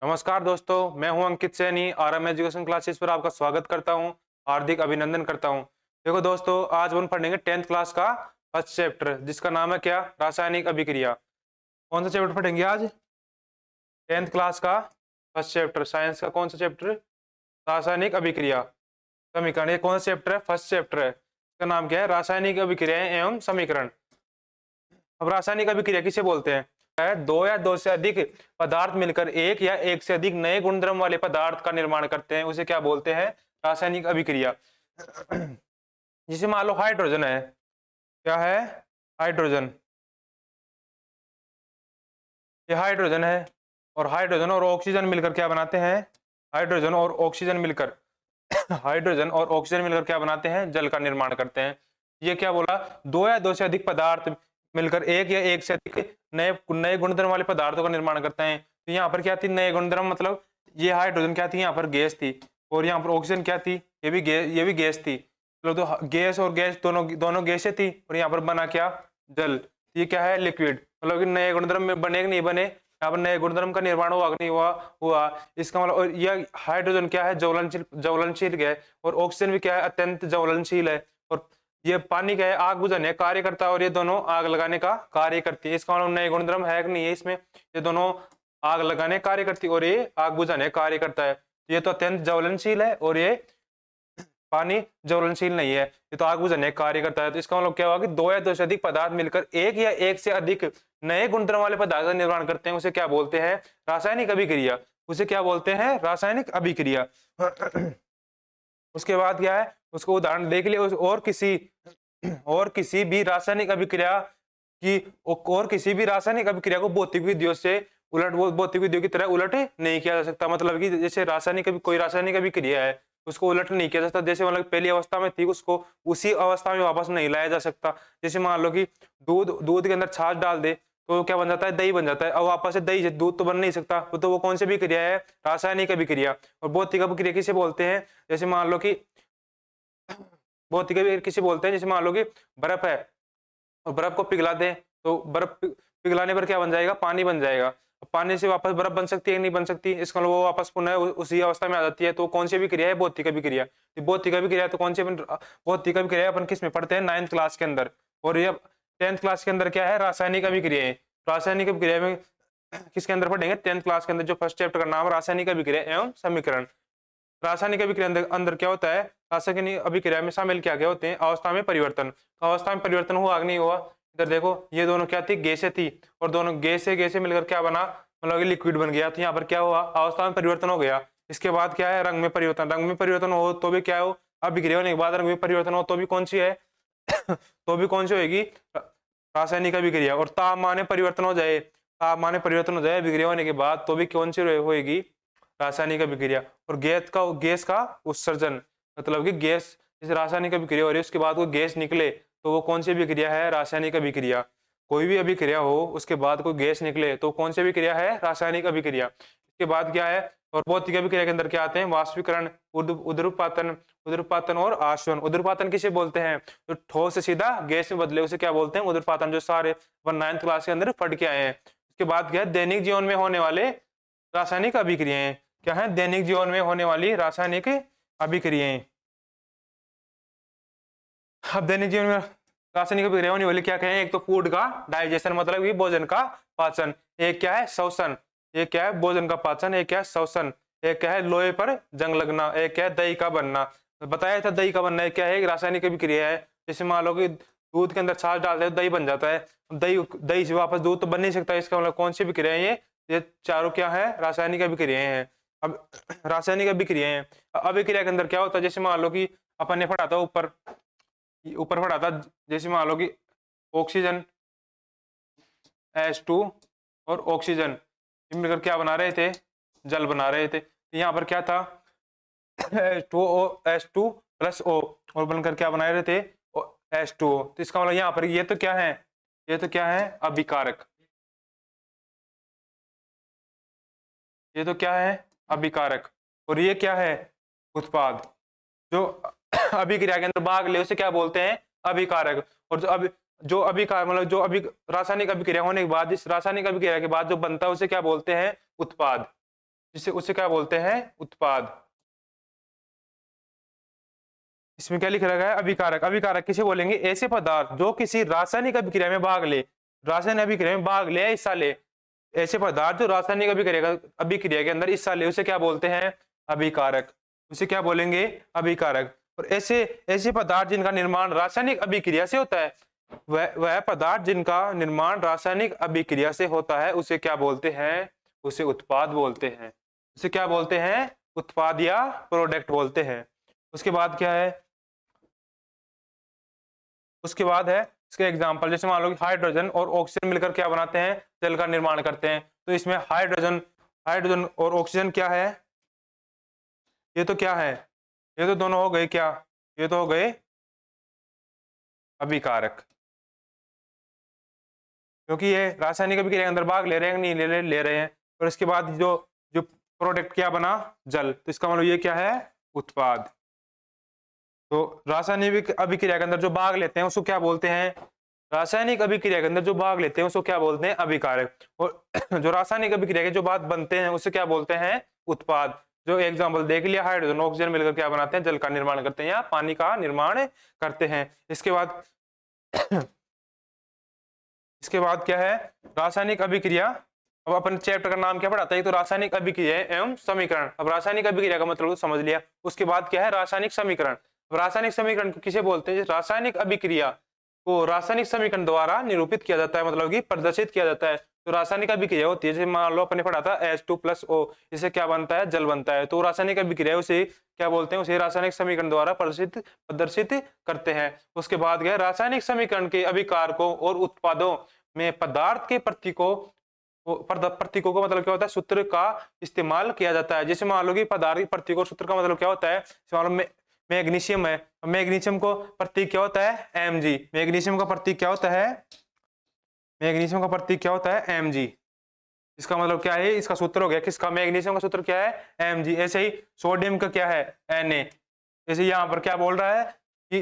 नमस्कार दोस्तों, मैं हूं अंकित सैनी। आरएम एजुकेशन क्लासेस पर आपका स्वागत करता हूं, हार्दिक अभिनंदन करता हूं। देखो दोस्तों, आज हम पढ़ेंगे 10th क्लास का फर्स्ट चैप्टर, जिसका नाम है क्या, रासायनिक अभिक्रिया। कौन सा चैप्टर पढ़ेंगे आज? 10th क्लास का फर्स्ट चैप्टर, साइंस का कौन सा चैप्टर? रासायनिक अभिक्रिया समीकरण। ये कौन सा चैप्टर है? फर्स्ट चैप्टर है। इसका नाम क्या है? रासायनिक अभिक्रियाएं एवं समीकरण। अब रासायनिक अभिक्रिया किसे बोलते हैं? है दो या दो से अधिक पदार्थ मिलकर एक या एक से अधिक नए गुणधर्म वाले पदार्थ का निर्माण करते हैं, उसे क्या बोलते हैं? रासायनिक अभिक्रिया। जिसे मान लो हाइड्रोजन है, क्या है? हाइड्रोजन। ये हाइड्रोजन है, और हाइड्रोजन और ऑक्सीजन मिलकर क्या बनाते हैं? हाइड्रोजन और ऑक्सीजन मिलकर हाइड्रोजन और ऑक्सीजन मिलकर क्या बनाते हैं? जल का निर्माण करते हैं। ये क्या बोला? दो या दो से अधिक पदार्थ मिलकर एक या एक से अधिक नए नए गुणधर्म वाले पदार्थों का निर्माण करते हैं। तो यहाँ पर क्या थी? नए गुणधर्म, मतलब ये हाइड्रोजन क्या थी? यहाँ पर गैस थी, और यहाँ पर ऑक्सीजन क्या थी? ये भी गैस थी। चलो, तो गैस और गैस दोनों दोनों गैसें थी, और यहाँ पर बना क्या? जल। ये क्या है? लिक्विड। मतलब कि नए गुणधर्म में बने कि नहीं बने? यहाँ पर नए गुणधर्म का निर्माण हुआ कि नहीं हुआ? हुआ। इसका मतलब, और यह हाइड्रोजन क्या है? ज्वलनशील है, और ऑक्सीजन भी क्या है? अत्यंत ज्वलनशील है। और ये पानी क्या है? आग बुझाने का कार्य करता है, और ये दोनों आग लगाने का कार्य करती है। इसका मतलब नए गुणधर्म है कि नहीं है इसमें? ये दोनों आग लगाने का कार्य करती है, और ये आग बुझाने का कार्य करता है। ये तो अत्यंत ज्वलनशील है, और ये पानी ज्वलनशील नहीं है, ये तो आग बुझाने का कार्य करता है। तो इसका मतलब क्या हुआ कि दो या दो से अधिक पदार्थ मिलकर एक या एक से अधिक नए गुणधर्म वाले पदार्थ का निर्माण करते हैं, उसे क्या बोलते हैं? रासायनिक अभिक्रिया। उसे क्या बोलते हैं? रासायनिक अभिक्रिया। उसके बाद क्या है? उसको उदाहरण देख लिए। और किसी भी रासायनिक अभिक्रिया और किसी भी रासायनिक अभिक्रिया को भौतिक विधियों से भौतिक विधियों की तरह उलट नहीं किया जा सकता। मतलब कि जैसे कोई रासायनिक अभिक्रिया है, उसको उलट नहीं किया जा सकता। जैसे मतलब पहली अवस्था में थी, उसको उसी अवस्था में वापस नहीं लाया जा सकता। जैसे मान लो कि दूध के अंदर छाछ डाल दे, तो क्या बन जाता है? दही बन जाता है। अब वापस से दही से दूध तो बन नहीं सकता। तो वो कौन सी अभिक्रिया है? रासायनिक अभिक्रिया। और भौतिक अभिक्रिया किसे बोलते हैं? जैसे मान लो कि भौतिक अभिक्रिया किसे बोलते हैं? जैसे मान लो कि बर्फ है, और बर्फ को पिघला दें, तो पिघलाने पर क्या बन जाएगा? पानी बन जाएगा। पानी से वापस बर्फ बन सकती है? नहीं बन सकती। इसका मतलब वो वापस पुनः उसी अवस्था में आ जाती है। तो कौन सी अभिक्रिया है? भौतिक अभिक्रिया। तो भौतिक अभिक्रिया तो कौन सी भौतिक अभिक्रिया अपन किस में पढ़ते हैं? 9th क्लास के अंदर। और ये 10th क्लास के अंदर क्या है? रासायनिक अभिक्रिया। रासायनिक अभिक्रिया में किसके अंदर पढ़ेंगे? 10th क्लास के अंदर, जो फर्स्ट चैप्टर का नाम है रासायनिक अभिक्रिया एवं समीकरण। रासायनिक अभिक्रिया अंदर क्या होता है? रासायनिक अभिक्रिया में शामिल क्या क्या होते हैं? अवस्था में परिवर्तन। तो अवस्था में परिवर्तन हुआ कि नहीं हुआ? इधर देखो, ये दोनों क्या थी? गैसें थी, और दोनों गैसें मिलकर क्या बना? मतलब लिक्विड बन गया। तो यहाँ पर क्या हुआ? अवस्था में परिवर्तन हो गया। इसके बाद क्या है? रंग में परिवर्तन। रंग में परिवर्तन हो तो भी क्या हो? अभिक्रिया होने के बाद रंग में परिवर्तन हो तो भी कौन सी है? तो भी कौन सी होगी? रासायनिक अभिक्रिया। और तापमान में परिवर्तन हो जाए, अभिक्रिया होने के बाद, तो भी कौन सी होगी? रासायनिक अभिक्रिया। और गैस का उत्सर्जन, मतलब कि गैस, जैसे रासायनिक अभिक्रिया हो रही है, उसके बाद कोई गैस निकले, तो वो कौन सी अभिक्रिया है? रासायनिक अभिक्रिया। कोई भी अभिक्रिया हो, उसके बाद कोई गैस निकले, तो कौन सी अभिक्रिया है? रासायनिक अभिक्रिया। इसके बाद क्या है? और भौतिक अभिक्रिया के अंदर क्या आते हैं? वाष्पीकरण, उद्रपातन और आशवन। उद्रपातन किसे बोलते हैं? जो ठोस से सीधा गैस में बदले, उसे क्या बोलते हैं? उद्रपातन। जो सारे 9th क्लास के अंदर पढ़ के आए हैं। इसके बाद क्या है? दैनिक जीवन में होने वाले रासायनिक अभिक्रियाएं। क्या है? दैनिक जीवन में होने वाली रासायनिक अभिक्रियाएं। अब दैनिक जीवन में रासायनिक अभिक्रिया होने वाली क्या कहें? एक तो फूड का डाइजेशन, मतलब कि भोजन का पाचन। एक क्या है? श्वसन। एक क्या है? भोजन का पाचन। एक क्या है? श्वसन। एक क्या है? लोहे पर जंग लगना। एक क्या है? दही का बनना। तो बताया था दही का बनना एक क्या है? एक रासायनिक अभिक्रिया है। जैसे मान लो कि दूध के अंदर छाछ डालते हैं, दही बन जाता है। दही से वापस दूध तो बन नहीं सकता। इसका मतलब कौन सी अभिक्रिया है? ये चारों क्या है? रासायनिक अभिक्रियाएं हैं। अब रासायनिक अभिक्रियाएं हैं। अभिक्रिया के अंदर क्या होता है? जैसे मान लो कि अपन ने पढ़ा था ऊपर पढ़ा था, जैसे मान लो कि ऑक्सीजन H2 और ऑक्सीजन मिलकर क्या बना रहे थे? जल बना रहे थे। यहाँ पर क्या था? H2 प्लस O, और बनकर क्या बना रहे थे? H2O। तो इसका मतलब यहाँ पर ये तो क्या है? ये तो क्या है? अभिकारक। ये तो क्या है? अभिकारक। और ये क्या है? उत्पाद। जो अभिक्रिया के अंदर भाग ले, उसे क्या बोलते हैं? अभिकारक। और जो अभिकार मतलब जो अभी रासायनिक अभिक्रिया होने के बाद, इस रासायनिक अभिक्रिया के बाद जो बनता है, उसे क्या बोलते हैं? उत्पाद। जिसे उसे क्या बोलते हैं, उत्पाद। इसमें क्या लिख रखा है, अभिकारक। अभिकारक किसे बोलेंगे, ऐसे पदार्थ जो किसी रासायनिक अभिक्रिया में भाग ले, रासायनिक अभिक्रिया में भाग ले, हिस्सा ले। ऐसे पदार्थ जो रासायनिक अभिक्रिया के अंदर हिस्सा ले, उसे क्या बोलते हैं, अभिकारक। उसे क्या बोलेंगे, अभिकारक। और ऐसे ऐसे पदार्थ जिनका निर्माण रासायनिक अभिक्रिया से होता है, वह पदार्थ जिनका निर्माण रासायनिक अभिक्रिया से होता है, उसे क्या बोलते हैं, उसे उत्पाद बोलते हैं। उसे क्या बोलते हैं, उत्पाद या प्रोडक्ट बोलते हैं। उसके बाद क्या है, उसके बाद है इसके एग्जांपल, जैसे मान लो कि हाइड्रोजन और ऑक्सीजन मिलकर क्या बनाते हैं, जल का निर्माण करते हैं। तो इसमें हाइड्रोजन हाइड्रोजन और ऑक्सीजन क्या है, ये तो क्या है, ये तो दोनों हो गए क्या, ये तो हो गए अभिकारक, क्योंकि ये रासायनिक अभिक्रिया के अंदर भाग ले रहे हैं, नहीं ले रहे हैं। और इसके बाद जो जो प्रोडक्ट क्या बना, जल, तो इसका मतलब ये क्या है, उत्पाद। तो रासायनिक अभिक्रिया के अंदर जो भाग लेते हैं उसको क्या बोलते हैं, रासायनिक अभिक्रिया के अंदर जो भाग लेते हैं उसको क्या बोलते हैं, अभिकारक। और जो रासायनिक अभिक्रिया के जो बाद बनते हैं उसे क्या बोलते हैं, उत्पाद। जो एग्जांपल देख लिया, हाइड्रोजन ऑक्सीजन मिलकर क्या बनाते हैं, जल का निर्माण करते हैं या पानी का निर्माण करते हैं। इसके बाद इसके बाद क्या है, रासायनिक अभिक्रिया। अब अपन चैप्टर का नाम क्या पढ़ाता है, तो रासायनिक अभिक्रिया एवं समीकरण। अब रासायनिक अभिक्रिया का मतलब तो समझ लिया। उसके बाद क्या है, रासायनिक समीकरण। रासायनिक समीकरण को किसे बोलते हैं, रासायनिक अभिक्रिया को रासायनिक समीकरण द्वारा निरूपित किया जाता है, मतलब कि प्रदर्शित किया जाता है। तो रासायनिक अभिक्रिया होती है, जैसे मान लो अपने पढ़ा था H2+O, इससे क्या बनता है, जल बनता है। तो रासायनिक अभिक्रिया उसे क्या बोलते हैं, उसे रासायनिक समीकरण द्वारा प्रदर्शित करते हैं। उसके बाद क्या है, रासायनिक समीकरण के अभिकारकों और उत्पादों में पदार्थ के प्रतीकों को मतलब क्या होता है, सूत्र का इस्तेमाल किया जाता है। जैसे मान लो कि पदार्थ के प्रतीकों सूत्र का मतलब क्या होता है, मान लो मैग्नीशियम है, मैग्नीशियम को प्रतीक क्या होता है, Mg। मैग्नीशियम का प्रतीक क्या होता है, मैग्नीशियम का प्रतीक क्या होता है, Mg। इसका मतलब क्या है, इसका सूत्र हो गया किसका, मैग्नीशियम का सूत्र क्या है, Mg। ऐसे ही सोडियम का क्या है, Na। जैसे यहाँ पर क्या बोल रहा है कि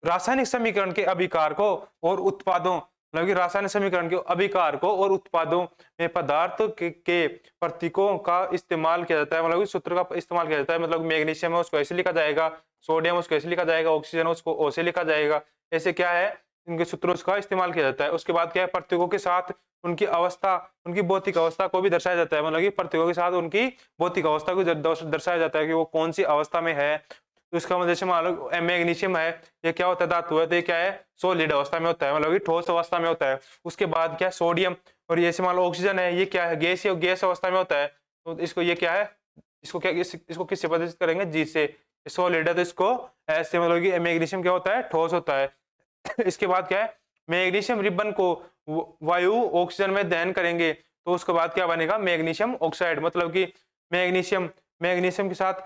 रासायनिक समीकरण के अभिकारकों और उत्पादों, मतलब कि रासायनिक समीकरण के अभिकारकों और उत्पादों में पदार्थ के प्रतीकों का इस्तेमाल किया जाता है, मतलब कि सूत्र का इस्तेमाल किया जाता है। मतलब मैग्नीशियम है उसको ऐसे लिखा जाएगा, सोडियम उसको ऐसे लिखा जाएगा, ऑक्सीजन उसको ओ से लिखा जाएगा। ऐसे क्या है, इनके सूत्रों का इस्तेमाल किया जाता है। उसके बाद क्या है, प्रतीकों के साथ उनकी अवस्था, उनकी भौतिक अवस्था को भी दर्शाया जाता है, मतलब कि प्रतीकों के साथ उनकी भौतिक अवस्था को दर्शाया जाता है कि वो कौन सी अवस्था में है। तो इसका मतलब जैसे मान लो मैग्नीशियम है, ये क्या होता है, धातु है, तो ये क्या है, सॉलिड अवस्था में होता है, मतलब कि ठोस अवस्था में होता है। उसके बाद क्या है, सोडियम, और ये मान लो ऑक्सीजन है, ये क्या है, गैस अवस्था में होता है। तो इसको ये क्या है, इसको क्या इसको किससे प्रदर्शित करेंगे, जी से। सॉलिड है तो इसको ऐसे, मतलब कि मैग्नीशियम क्या होता है, ठोस होता है। इसके बाद क्या है, मैग्नीशियम रिबन को वायु ऑक्सीजन में दहन करेंगे तो उसके बाद क्या बनेगा, मैग्नीशियम ऑक्साइड। मतलब कि मैग्नीशियम के साथ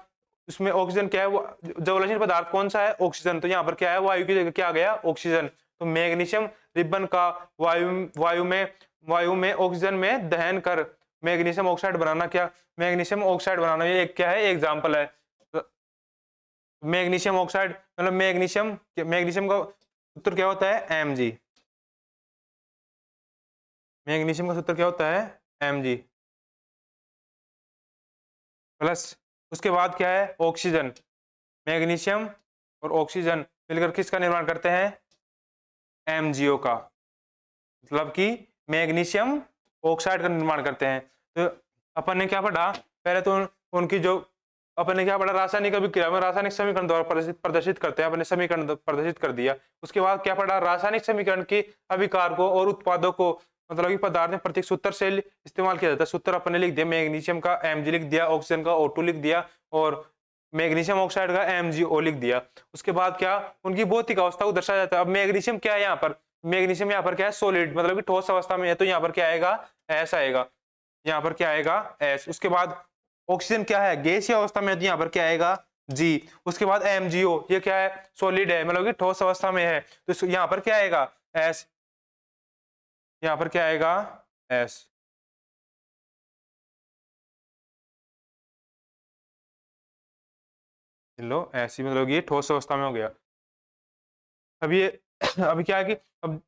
उसमें ऑक्सीजन क्या है, वो ज्वलनशील पदार्थ कौन सा है, ऑक्सीजन। तो यहाँ पर क्या है, वायु की जगह क्या आ गया, ऑक्सीजन। तो मैग्नीशियम रिबन का वायु में ऑक्सीजन में दहन कर मैग्नीशियम ऑक्साइड बनाना, क्या मैग्नीशियम ऑक्साइड बनाना, ये क्या है, एग्जाम्पल है। मैग्नीशियम ऑक्साइड मतलब मैग्नीशियम का सूत्र क्या होता है, Mg। मैग्नीशियम का सूत्र क्या होता है, Mg प्लस। उसके बाद क्या है, ऑक्सीजन। मैग्नीशियम और ऑक्सीजन मिलकर किसका निर्माण करते हैं, MgO का, मतलब कि मैग्नीशियम ऑक्साइड का निर्माण करते हैं। तो अपन ने क्या पढ़ा, पहले तो उनकी जो अपन ने क्या पढ़ा, रासायनिक अभिक्रिया में रासायनिक समीकरण द्वारा प्रदर्शित करते हैं, अपने समीकरण प्रदर्शित कर दिया। उसके बाद क्या पढ़ा, रासायनिक समीकरण की अभिकारकों और उत्पादों को, मतलब कि पदार्थ में प्रतीक सूत्र से इस्तेमाल किया जाता है। सूत्र अपन ने लिख दिया, मैग्नीशियम का Mg लिख दिया, ऑक्सीजन का O2 लिख दिया, और मैग्नीशियम ऑक्साइड का MgO लिख दिया। उसके बाद क्या, उनकी भौतिक अवस्था को दर्शाया जाता है। अब मैग्नीशियम क्या है, यहाँ पर मैग्नीशियम यहाँ पर क्या है, सॉलिड, मतलब कि ठोस अवस्था में है, तो यहाँ पर क्या आएगा, S आएगा। यहाँ पर क्या आएगा, S। उसके बाद ऑक्सीजन क्या है, गैसीय अवस्था में है, तो यहाँ पर क्या आएगा, G। उसके बाद MgO, ये क्या है, सॉलिड है, मतलब कि ठोस अवस्था में है, तो यहाँ पर क्या आएगा, S। यहाँ पर क्या आएगा, S। लो ऐसी, मतलब ये ठोस अवस्था में हो गया। अब ये अभी क्या है कि अब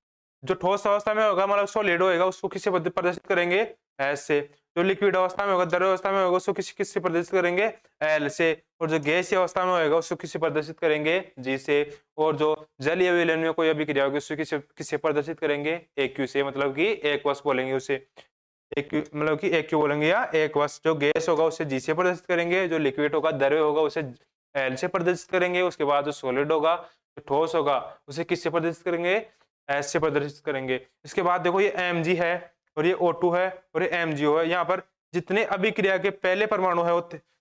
जो ठोस अवस्था में होगा, मतलब सॉलिड होएगा, उसको किससे प्रदर्शित करेंगे, S से। जो लिक्विड अवस्था में होगा, द्रव अवस्था में होगा, उसको किससे प्रदर्शित करेंगे, एल से। और जो गैसीय अवस्था में होगा उसको किससे प्रदर्शित करेंगे, जी से। और जो जलीय विलयन में कोई अभिक्रिया होगी उसको किससे प्रदर्शित करेंगे, एक्यू से, मतलब कि एक्वस बोलेंगे उसे, एक्यू मतलब कि एक्यू बोलेंगे या एक्वस। जो गैस होगा उसे जी से प्रदर्शित करेंगे, जो लिक्विड होगा, द्रव होगा, उसे एल से प्रदर्शित करेंगे। उसके बाद जो सॉलिड होगा, जो ठोस होगा, उसे किससे प्रदर्शित करेंगे, एस से प्रदर्शित करेंगे। इसके बाद देखो ये Mg है और ये O2 है और ये MgO है। यहाँ पर जितने अभिक्रिया के पहले परमाणु है,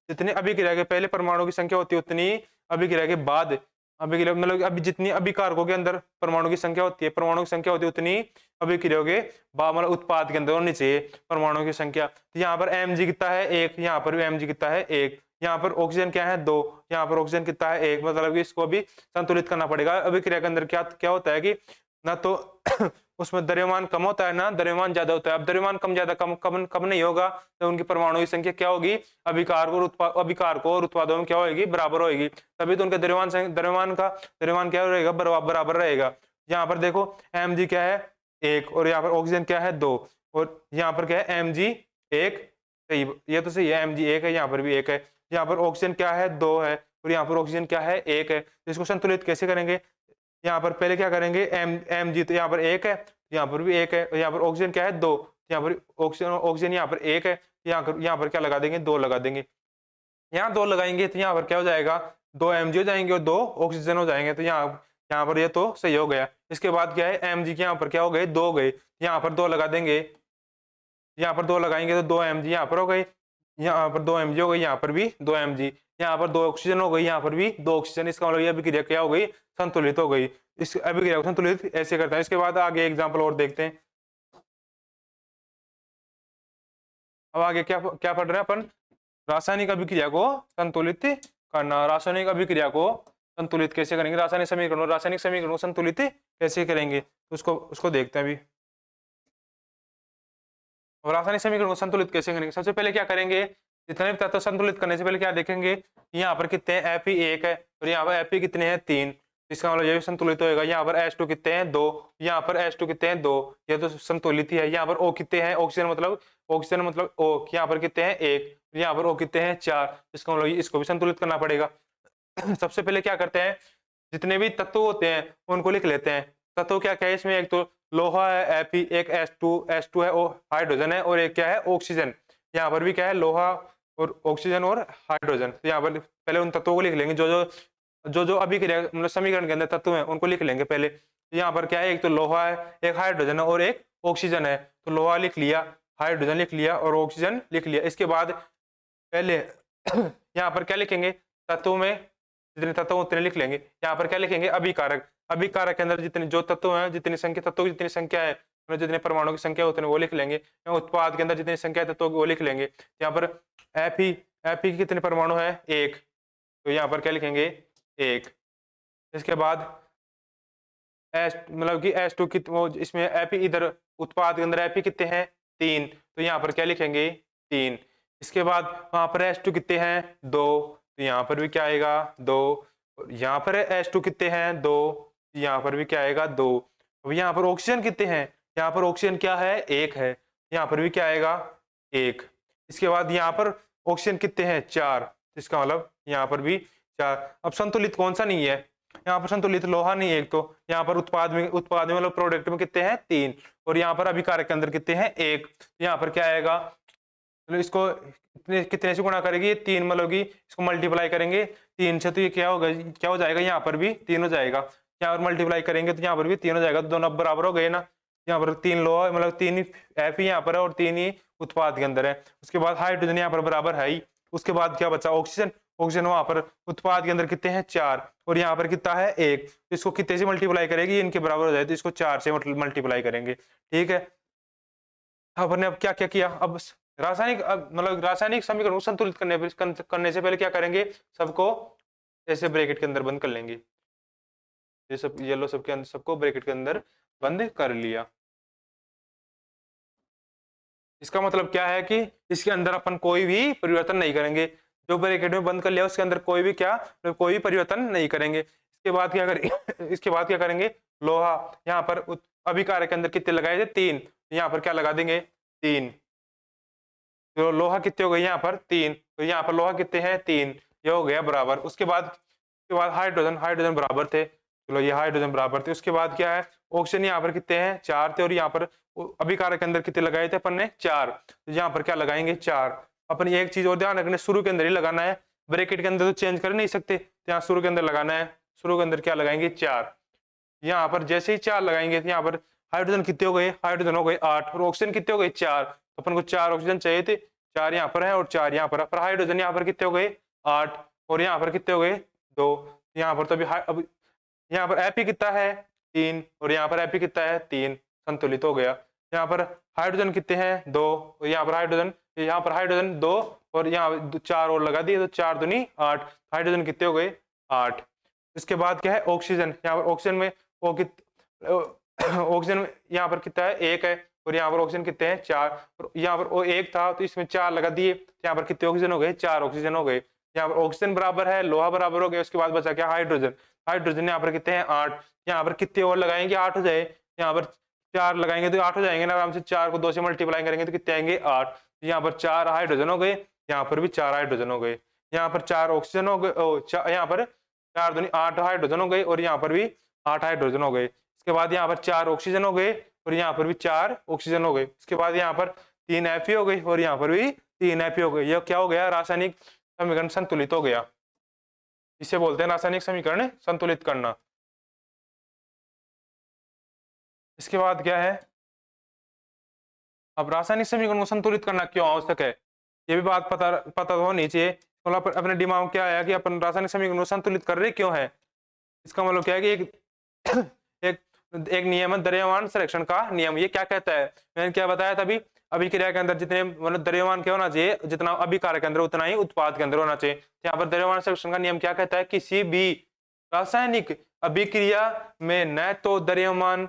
जितने अभिक्रिया के पहले परमाणु की संख्या होती है उतनी अभिक्रिया के बाद अभिक्रिया, मतलब अभी जितनी अभिकारकों के अंदर परमाणु की संख्या होती है, परमाणु की संख्या होती है, उतनी अभिक्रियाओं के बाद मतलब उत्पाद के अंदर होनी चाहिए परमाणु की संख्या। तो यहाँ पर Mg कितना है, 1, यहाँ पर भी Mg कितना है, 1। यहाँ पर ऑक्सीजन क्या है, 2, यहाँ पर ऑक्सीजन कितना है, 1। मतलब कि इसको भी संतुलित करना पड़ेगा। अभिक्रिया के अंदर क्या क्या होता है कि ना तो उसमें द्रव्यमान कम होता है ना द्रव्यमान ज्यादा होता है। अब द्रव्यमान कम ज्यादा कम नहीं होगा तो उनकी परमाणु की संख्या क्या होगी, अभिकार को और उत्पादों में क्या होगी, बराबर होगी। तभी तो उनका द्रव्यमान क्या रहेगा, बराबर रहेगा। यहाँ पर देखो Mg क्या है, 1, और यहाँ पर ऑक्सीजन क्या है, 2, और यहाँ पर क्या है, Mg 1, सही, ये तो सही है, Mg 1 है, यहाँ पर भी 1 है। यहाँ पर ऑक्सीजन क्या है, 2 है, और यहाँ पर ऑक्सीजन क्या है, 1 है। इसको संतुलित कैसे करेंगे, यहाँ पर पहले क्या करेंगे, Mg तो यहाँ पर 1 है, यहाँ पर भी 1 है, और यहाँ पर ऑक्सीजन क्या है, 2, यहाँ पर ऑक्सीजन यहाँ पर 1 है, यहाँ पर क्या लगा देंगे, 2 लगा देंगे। यहाँ 2 लगाएंगे तो यहाँ पर क्या हो जाएगा, 2 Mg हो जाएंगे और 2 ऑक्सीजन हो जाएंगे। तो यहाँ पर ये तो सही हो गया। इसके बाद क्या है, Mg के यहाँ पर क्या हो गए, 2 गए, यहाँ पर 2 लगा देंगे, यहाँ पर 2 लगाएंगे तो 2 Mg यहाँ पर हो गए, यहाँ पर 2 Mg हो गई, यहाँ पर भी 2 Mg, यहाँ पर 2 ऑक्सीजन हो गई, यहाँ पर भी 2 ऑक्सीजन। इसका मतलब ये अभिक्रिया क्या हो गई, संतुलित हो गई। इस अभिक्रिया को संतुलित ऐसे करते हैं। इसके बाद आगे एग्जाम्पल और देखते हैं। अब आगे क्या क्या पढ़ रहे हैं अपन, रासायनिक अभिक्रिया को संतुलित करना। रासायनिक अभिक्रिया को संतुलित कैसे करेंगे, रासायनिक समीकरण को संतुलित कैसे करेंगे, तो उसको देखते हैं अभी। और रासायनिक समीकरण को संतुलित कैसे करेंगे, सबसे पहले क्या करेंगे, जितने भी तत्व संतुलित करने से पहले क्या देखेंगे, यहाँ पर कितने हैं, Fe 1 है, और यहाँ पर Fe कितने हैं, 3, इसका मतलब ये भी संतुलित होएगा। यहाँ पर H2 कितने हैं, 2, यहाँ पर H2 कितने हैं, 2, ये तो संतुलित ही है। यहाँ पर O कितने हैं, ऑक्सीजन मतलब O, यहाँ पर कितने हैं, 1, यहाँ पर O कितने हैं, 4, इसका मतलब इसको भी संतुलित करना पड़ेगा। सबसे पहले क्या करते हैं, जितने भी तत्व होते हैं उनको लिख लेते हैं। तत्व क्या क्या है इसमें, एक तो लोहा है Fe, एक H2 है, वो हाइड्रोजन है, और एक क्या है, ऑक्सीजन। यहाँ पर भी क्या है, लोहा और ऑक्सीजन और हाइड्रोजन। तो यहाँ पर पहले उन तत्वों को लिख लेंगे, जो अभिक्रिया मतलब समीकरण के अंदर तत्व हैं उनको लिख लेंगे पहले। यहाँ पर क्या है, एक तो लोहा है, एक हाइड्रोजन है और एक ऑक्सीजन है। तो लोहा लिख लिया, हाइड्रोजन लिख लिया और ऑक्सीजन लिख लिया। इसके बाद पहले यहाँ पर क्या लिखेंगे, तत्व में जितने तत्व उतने लिख लेंगे। यहाँ पर क्या लिखेंगे, अभिकारक के अंदर जितने जो तत्व हैं, जितनी संख्या तत्वों की जितनी संख्या है, जितने परमाणु की संख्या उतने वो लिख लेंगे। उत्पाद के अंदर जितनी संख्या तत्वों की वो लिख लेंगे। यहाँ पर Fe की कितने परमाणु है, 1, तो यहाँ पर क्या लिखेंगे, 1। इसके बाद मतलब कि H2 की वो इसमें Fe इधर उत्पाद के अंदर Fe कितने हैं, 3, तो यहाँ पर क्या लिखेंगे, 3। इसके बाद वहां पर H2 कितने हैं, 2, तो यहाँ पर भी क्या आएगा, 2। यहाँ पर H2 कितने हैं, 2, यहाँ पर भी क्या आएगा, 2। अब यहाँ पर ऑक्सीजन कितने हैं, यहाँ पर ऑक्सीजन क्या है, 1 है, यहाँ पर भी क्या आएगा, 1। इसके बाद यहाँ पर ऑक्सीजन कितने हैं, 4, इसका मतलब यहाँ पर भी 4। अब संतुलित कौन सा नहीं है, यहाँ पर संतुलित लोहा नहीं है। एक तो यहाँ पर उत्पाद में मतलब प्रोडक्ट में कितने हैं, 3, और यहाँ पर अभिकारक के अंदर कितने हैं, 1। यहाँ पर क्या आएगा, मतलब इसको कितने से गुणा करेगी, 3, मतलब कि इसको मल्टीप्लाई करेंगे 3 से, तो ये क्या होगा, क्या हो जाएगा, यहाँ पर भी 3 हो जाएगा। यहाँ पर मल्टीप्लाई करेंगे तो यहाँ पर भी 3 हो जाएगा, तो दोनों बराबर हो गए ना। यहाँ पर 3 लोहा मतलब 3 Fe यहाँ पर है और 3 ही उत्पाद के अंदर है। उसके बाद हाइड्रोजन यहाँ पर बराबर है ही। उसके बाद क्या बचा, ऑक्सीजन वहां पर उत्पाद के अंदर कितने हैं, 4, और यहाँ पर कितना है, 1। इसको कितने से मल्टीप्लाई करेगी, इनके बराबर हो जाए, तो इसको 4 से मल्टीप्लाई करेंगे। ठीक है, अपन ने अब क्या क्या किया, अब रासायनिक समीकरण को संतुलित करने से पहले क्या करेंगे, सबको ऐसे ब्रैकेट के अंदर बंद कर लेंगे। ये सब येलो सबके अंदर सबको ब्रैकेट के अंदर बंद कर लिया। इसका मतलब क्या है कि इसके अंदर अपन कोई भी परिवर्तन नहीं करेंगे। जो ब्रैकेट में बंद कर लिया उसके अंदर कोई भी परिवर्तन नहीं करेंगे। इसके बाद क्या करेंगे इसके बाद क्या करेंगे, लोहा यहाँ पर अभिकारक के अंदर कितने लगाए थे, 3, यहाँ पर क्या लगा देंगे, 3। तो लोहा कितने हो गए यहाँ पर 3, तो यहाँ पर लोहा कितने हैं 3, ये हो गया बराबर। उसके बाद हाइड्रोजन, हाइड्रोजन बराबर थे, चलो ये हाइड्रोजन बराबर थे। उसके बाद क्या है, ऑक्सीजन यहाँ पर कितने हैं 4 थे, और यहाँ पर अभिकारक के अंदर कितने लगाए थे अपन ने 4, तो यहाँ पर क्या लगाएंगे 4। अपन एक चीज और ध्यान रखना, शुरू के अंदर ही लगाना है, ब्रैकेट के अंदर तो चेंज कर नहीं सकते, तो यहाँ शुरू के अंदर लगाना है, शुरू के अंदर क्या लगाएंगे 4। यहाँ पर जैसे ही 4 लगाएंगे तो यहाँ पर हाइड्रोजन कितने हो गए, हाइड्रोजन हो गए 8, और ऑक्सीजन कितने हो गए 4, तो अपन को 4 ऑक्सीजन चाहिए थे, 4 यहाँ पर है और 4 यहाँ पर हाइड्रोजन यहाँ पर कितने हो गए 8, और यहाँ पर कितने हो गए 2, यहाँ पर तो अब यहाँ पर एपी कितना है 3, और यहाँ पर एपी कितना है 3, संतुलित हो गया। यहाँ पर हाइड्रोजन कितने हैं 2, और यहाँ पर हाइड्रोजन 2, और यहाँ 4 और लगा दिए, तो 4 दूनी 8, हाइड्रोजन कितने हो गए 8। इसके बाद क्या है ऑक्सीजन, यहाँ पर ऑक्सीजन में ऑक्सीजन यहाँ पर कितना है 1 है, और यहाँ पर ऑक्सीजन कितने हैं 4, और यहाँ पर वो 1 था तो इसमें 4 लगा दिए, यहाँ पर कितने ऑक्सीजन हो गए 4 ऑक्सीजन हो गए। यहाँ पर ऑक्सीजन बराबर है, लोहा बराबर हो गया, उसके बाद बचा क्या हाइड्रोजन, हाइड्रोजन यहाँ पर कितने हैं 8, यहाँ पर कितने और लगाएंगे 8 हो जाए, यहाँ पर 4 लगाएंगे तो 8 हो जाएंगे ना आराम से, 4 को 2 से मल्टीप्लाई करेंगे तो कितने आएंगे 8, यहाँ पर 4 हाइड्रोजन हो गए, यहाँ पर भी 4 हाइड्रोजन हो गए, यहाँ पर 4 ऑक्सीजन हो गए, यहाँ पर 4 दूनी 8 हाइड्रोजन हो गए, और यहाँ पर भी 8 हाइड्रोजन हो गए। इसके बाद यहाँ पर 4 ऑक्सीजन हो गए, और यहाँ पर भी 4 ऑक्सीजन हो गए। इसके बाद यहाँ पर 3 एफी हो गई, और यहाँ पर भी 3 एफी हो गई। यह क्या हो गया, रासायनिक समीकरण संतुलित हो गया। इसे बोलते हैं रासायनिक समीकरण संतुलित करना। इसके बाद क्या है, अब रासायनिक समीकरण को संतुलित करना क्यों आवश्यक है, ये भी बात पता होनी चाहिए। मतलब अपने दिमाग में क्या आया कि अपन रासायनिक समीकरण को संतुलित कर रहे क्यों है, इसका मतलब क्या है कि एक एक नियम है द्रव्यमान संरक्षण का नियम। ये क्या कहता है, मैंने क्या बताया तभी, अभिक्रिया के अंदर जितने मतलब द्रव्यमान क्या होना चाहिए, जितना अभिकारक के अंदर उतना ही उत्पाद के अंदर होना चाहिए। तो यहाँ पर द्रव्यमान संरक्षण का नियम क्या कहता है, किसी भी रासायनिक अभिक्रिया में न तो द्रव्यमान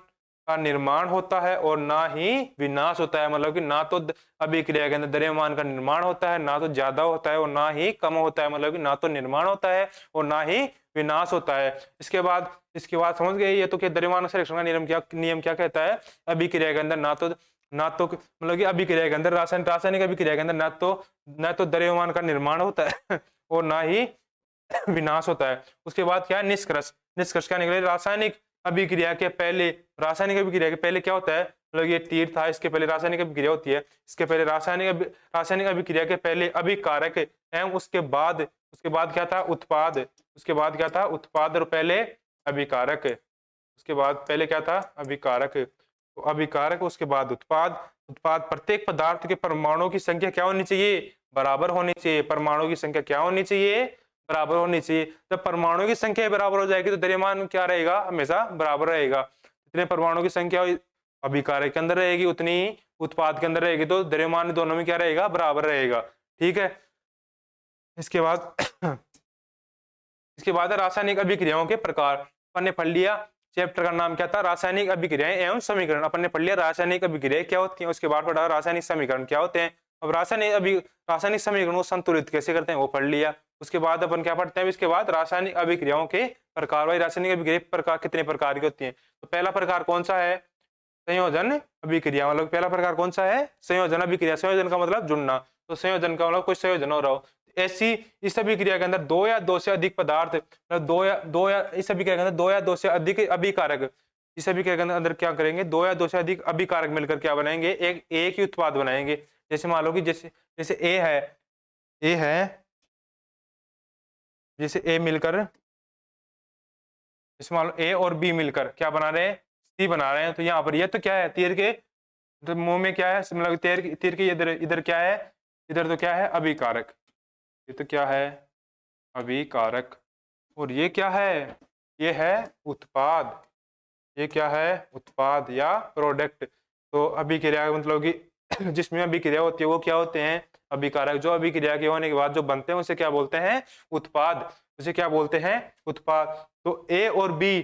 का निर्माण होता है और ना ही विनाश होता है। मतलब कि ना तो अभिक्रिया के अंदर द्रव्यमान का निर्माण होता है, ना तो ज्यादा होता है और ना ही कम होता है। मतलब कि ना तो निर्माण होता है और ना ही विनाश होता है। इसके बाद समझ गए, ये तो क्या द्रव्यमान संरक्षण का नियम क्या कहता है, अभिक्रिया के अंदर ना तो मतलब कि अभिक्रिया के अंदर रासायनिक अभिक्रिया के अंदर ना तो द्रव्यमान का निर्माण होता है और ना ही विनाश होता है। उसके बाद क्या है निष्कर्ष क्या निकले, रासायनिक अभिक्रिया के पहले क्या होता है, मतलब ये तीर था, इसके पहले रासायनिक अभिक्रिया होती है, इसके पहले रासायनिक अभिक्रिया के पहले अभिकारक एवं उसके बाद क्या था उत्पाद, उसके बाद क्या था उत्पाद और पहले अभिकारक, उसके बाद पहले क्या था अभिकारक, तो अभिकारक उसके बाद उत्पाद। प्रत्येक पदार्थ के परमाणुओं की संख्या क्या होनी चाहिए, बराबर होनी चाहिए। परमाणुओं की संख्या क्या होनी चाहिए, बराबर होनी चाहिए। जब परमाणु की संख्या बराबर हो जाएगी तो द्रव्यमान क्या रहेगा, हमेशा बराबर रहेगा। जितने परमाणु की संख्या अभिकारक के अंदर रहेगी उतनी ही उत्पाद के अंदर रहेगी, तो द्रव्यमान दोनों में क्या रहेगा, बराबर रहेगा। ठीक है, इसके बाद रासायनिक अभिक्रियाओं के प्रकार। अपन ने पढ़ लिया, चैप्टर का नाम क्या था, रासायनिक अभिक्रियाएं एवं समीकरण। अपन ने पढ़ लिया रासायनिक अभिक्रियाएं क्या होती हैं, उसके बाद पढ़ा रासायनिक समीकरण क्या होते हैं। अब रासायनिक समीकरण को संतुलित कैसे करते हैं वो पढ़ लिया। उसके बाद अपन क्या पढ़ते हैं, इसके बाद रासायनिक अभिक्रियाओं के प्रकार। भाई रासायनिक अभिक्रिया प्रकार कितने प्रकार की होती है, तो पहला प्रकार कौन सा है, संयोजन अभिक्रिया। मतलब पहला प्रकार कौन सा है, संयोजन अभिक्रिया। संयोजन का मतलब जुड़ना, तो संयोजन का मतलब कोई संयोजन हो रहा हो। ऐसी इस अभिक्रिया के अंदर दो या दो से अधिक पदार्थ, इस अभिक्रिया के अंदर दो या दो से अधिक अभिकारक, इस अभिक्रिया के अंदर क्या करेंगे, दो या दो से अधिक अभिकारक मिलकर क्या बनाएंगे, एक ही उत्पाद बनाएंगे। जैसे मान लो कि जैसे ए है, जैसे ए मिलकर, जैसे मान लो ए और बी मिलकर क्या बना रहे हैं, सी बना रहे हैं। तो यहाँ पर ये तो क्या है, तीर के तो मुंह में क्या है, मतलब तीर के इधर क्या है, इधर तो क्या है अभिकारक, ये तो क्या है अभिकारक, और ये क्या है, ये है उत्पाद, ये क्या है उत्पाद या प्रोडक्ट। तो अभिक्रिया मतलब कि जिसमें अभिक्रिया होती है वो क्या होते हैं, अभिकारक। जो अभिक्रिया के होने के बाद जो बनते हैं उसे क्या बोलते हैं, उत्पाद, उसे क्या बोलते हैं, उत्पाद। तो ए और बी,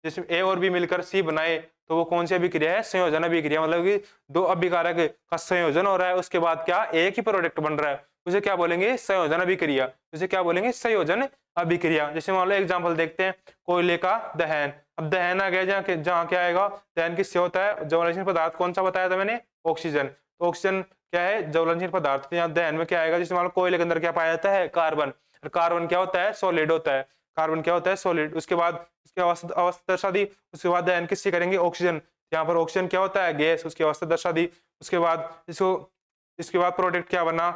जिसमें ए और बी मिलकर सी बनाए तो वो कौन सी अभिक्रिया है, संयोजन अभिक्रिया। मतलब कि दो अभिकारक का संयोजन हो रहा है, उसके बाद क्या एक ही प्रोडक्ट बन रहा है, उसे क्या बोलेंगे, संयोजन अभिक्रिया। उसे क्या बोलेंगे, संयोजन अभिक्रिया। जैसे मान लो एग्जांपल देखते हैं, कोयले का दहन। अब दहन आ गया जहाँ क्या आएगा, दहन किससे होता है, ज्वलनशील पदार्थ कौन सा बताया था मैंने, ऑक्सीजन। तो ऑक्सीजन क्या है, ज्वलनशील पदार्थ। तो यहाँ दहन में क्या आएगा, जैसे मान लो कोयले के अंदर क्या पाया जाता है, कार्बन। और कार्बन क्या होता है, सॉलिड होता है। कार्बन क्या होता है, सॉलिड। उसके बाद इसकी अवस्था अवस्था दर्शा दी। उसके बाद दहन किससे करेंगे, ऑक्सीजन। यहाँ पर ऑक्सीजन क्या होता है, गैस, उसकी अवस्था दर्शा दी। उसके बाद इसको, इसके बाद प्रोडक्ट क्या बना,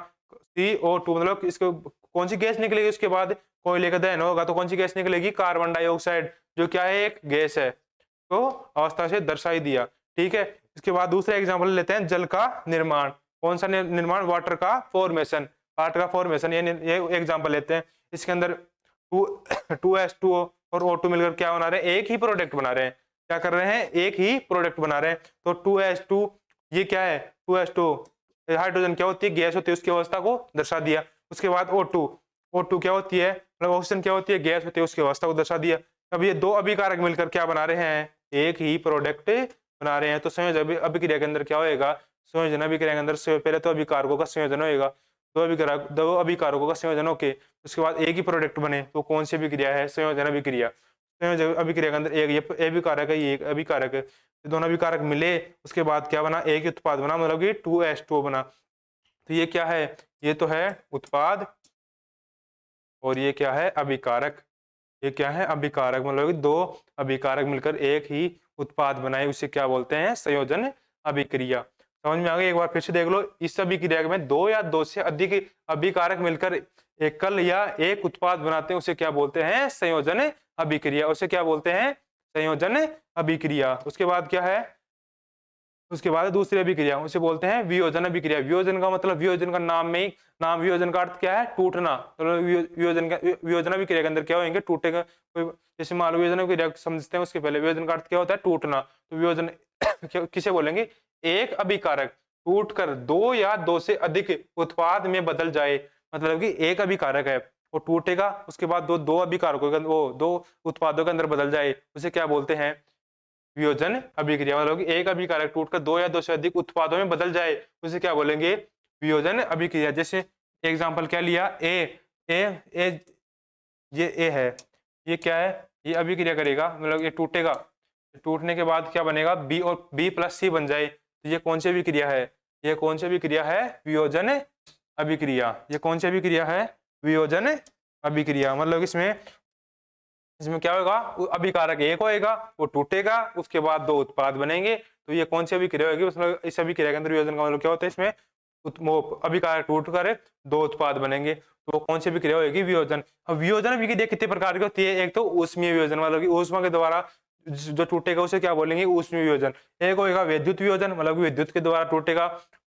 CO2, मतलब इसको कौन सी गैस निकलेगी, उसके बाद कोयले का दहन होगा तो कौन सी गैस निकलेगी, कार्बन डाइऑक्साइड, जो क्या है, एक गैस है। तो अवस्था से दर्शाई दिया, ठीक है। इसके बाद दूसरा एग्जांपल लेते हैं, जल का निर्माण। कौन सा निर्माण, वाटर का फॉर्मेशन। वाटर का फॉर्मेशन, ये एग्जांपल लेते हैं। इसके अंदर 2H2O और O2 मिलकर क्या बना रहे हैं, एक ही प्रोडक्ट बना रहे हैं। क्या कर रहे हैं, एक ही प्रोडक्ट बना रहे हैं। तो 2H2 ये क्या है, 2H2 हाइड्रोजन क्या होती है, गैस होती है, उसकी अवस्था को दर्शा दिया। उसके बाद O2 क्या होती है, मतलब ऑक्सीजन क्या होती है, गैस होती है, उसकी अवस्था को दर्शा दिया। अब ये दो अभिकारक मिलकर क्या बना रहे हैं, एक ही प्रोडक्ट बना रहे हैं। तो संयोजन अभिक्रिया के अंदर क्या होएगा, संयोजन अभिक्रिया के अंदर पहले तो अभिकारकों का संयोजन होएगा। दो अभिकारकों का संयोजन होके उसके बाद एक ही प्रोडक्ट बने, तो कौन सी अभिक्रिया है, संयोजन अभिक्रिया। संयोजन अभिक्रिया के अंदर एक ये अभिकारक है, ये एक अभिकारक है, दोनों अभिकारक मिले, उसके बाद क्या बना, एक ही उत्पाद बना, मतलब कि 2H2O बना। तो ये क्या है, ये तो है उत्पाद, और ये क्या है, अभिकारक। ये क्या है, अभिकारक, मतलब कि दो अभिकारक मिलकर एक ही उत्पाद बनाए, उसे क्या बोलते हैं, संयोजन अभिक्रिया। समझ में आ गई, एक बार फिर से देख लो। इस अभिक्रिया में दो या दो से अधिक अभिकारक मिलकर एकल या एक उत्पाद बनाते हैं, उसे क्या बोलते हैं, संयोजन अभिक्रिया। उसे क्या बोलते हैं, संयोजन अभिक्रिया। उसके बाद क्या है, उसके बाद दूसरी अभिक्रिया, उसे बोलते हैं वियोजन अभिक्रिया। वियोजन का मतलब, वियोजन का नाम में ही, नाम वियोजन का अर्थ क्या है, टूटना। तो वियोजन का, वियोजन अभिक्रिया के अंदर क्या होंगे, टूटेगा। जैसे मान लो वियोजन अभिक्रिया समझते हैं, उसके पहले वियोजन का अर्थ क्या होता है, टूटना। तो वियोजन किसे बोलेंगे, एक अभिकारक टूटकर दो या दो से अधिक उत्पाद में बदल जाए। मतलब कि एक अभिकारक है, वो टूटेगा, उसके बाद दो दो अभिकारकों के, वो दो उत्पादों के अंदर बदल जाए, उसे क्या बोलते हैं, वियोजन अभिक्रिया। मतलब कि एक अभिकारक टूटकर दो या दो से अधिक उत्पादों में बदल जाए, उसे क्या बोलेंगे, वियोजन अभिक्रिया। जैसे एग्जांपल क्या लिया, ए ये ए है, ये क्या है, ये अभिक्रिया करेगा, मतलब ये टूटेगा, टूटने के बाद क्या बनेगा, बी और B+C बन जाए। तो ये कौन सी अभिक्रिया है, ये कौन सी अभिक्रिया है, वियोजन अभिक्रिया। ये कौन सी अभिक्रिया है, वियोजन अभिक्रिया। मतलब इसमें क्या होगा, अभिकारक एक होएगा, वो टूटेगा, उसके बाद दो उत्पाद बनेंगे। तो ये कौन सी अभिक्रिया होगी, उसमें इस अभिक्रिया के अंदर वियोजन का मतलब क्या होता है, इसमें अभिकारक टूट कर दो उत्पाद बनेंगे, तो कौन सी अभिक्रिया होगी, वियोजन। अब वियोजन अभिक्रिया कितने प्रकार की होती है, एक तो ऊष्मीय वियोजन, मतलब कि ऊष्मा के द्वारा जो टूटेगा उसे क्या बोलेंगे, ऊष्मीय वियोजन। एक होगा विद्युत वियोजन, मतलब विद्युत के द्वारा टूटेगा,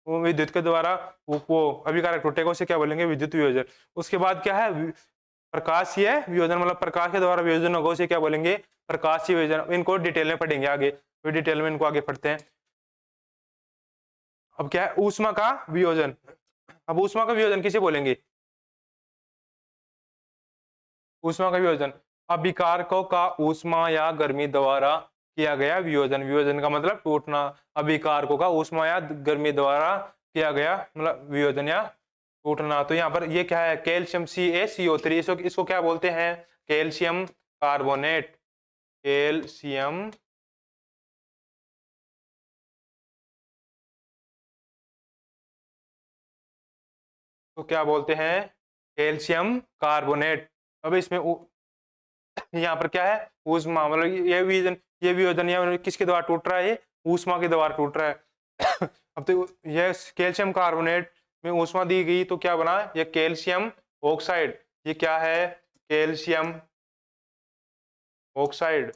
विद्युत के द्वारा वो अभिकारक टूटेगा, उसे क्या बोलेंगे, विद्युत वियोजन। उसके बाद क्या है, प्रकाशीय वियोजन, मतलब प्रकाश के द्वारा वियोजन होगा, उसे क्या बोलेंगे, प्रकाशीय वियोजन। इनको डिटेल में पढ़ेंगे आगे, तो डिटेल में इनको आगे पढ़ते हैं। अब क्या है, ऊष्मा का वियोजन। अब ऊष्मा का वियोजन किसे बोलेंगे, ऊष्मा का वियोजन, अभिकारकों का ऊष्मा या गर्मी द्वारा किया गया वियोजन। वियोजन का मतलब टूटना, अभिकारकों का ऊष्मा या गर्मी द्वारा किया गया मतलब वियोजन या टूटना। तो यहाँ पर ये क्या है, कैल्शियम CaCO3, इसको क्या बोलते हैं, कैल्शियम कार्बोनेट। कैल्शियम तो क्या बोलते हैं, कैल्शियम कार्बोनेट। अब इसमें यहाँ पर क्या है, ऊष्मा, मतलब ये वियोजन या किसके द्वारा टूट रहा है, ये ऊष्मा के द्वारा टूट रहा है। अब तो ये कैल्शियम कार्बोनेट में ऊष्मा दी गई, तो क्या बना, ये कैल्शियम ऑक्साइड। ये क्या है, कैल्शियम ऑक्साइड।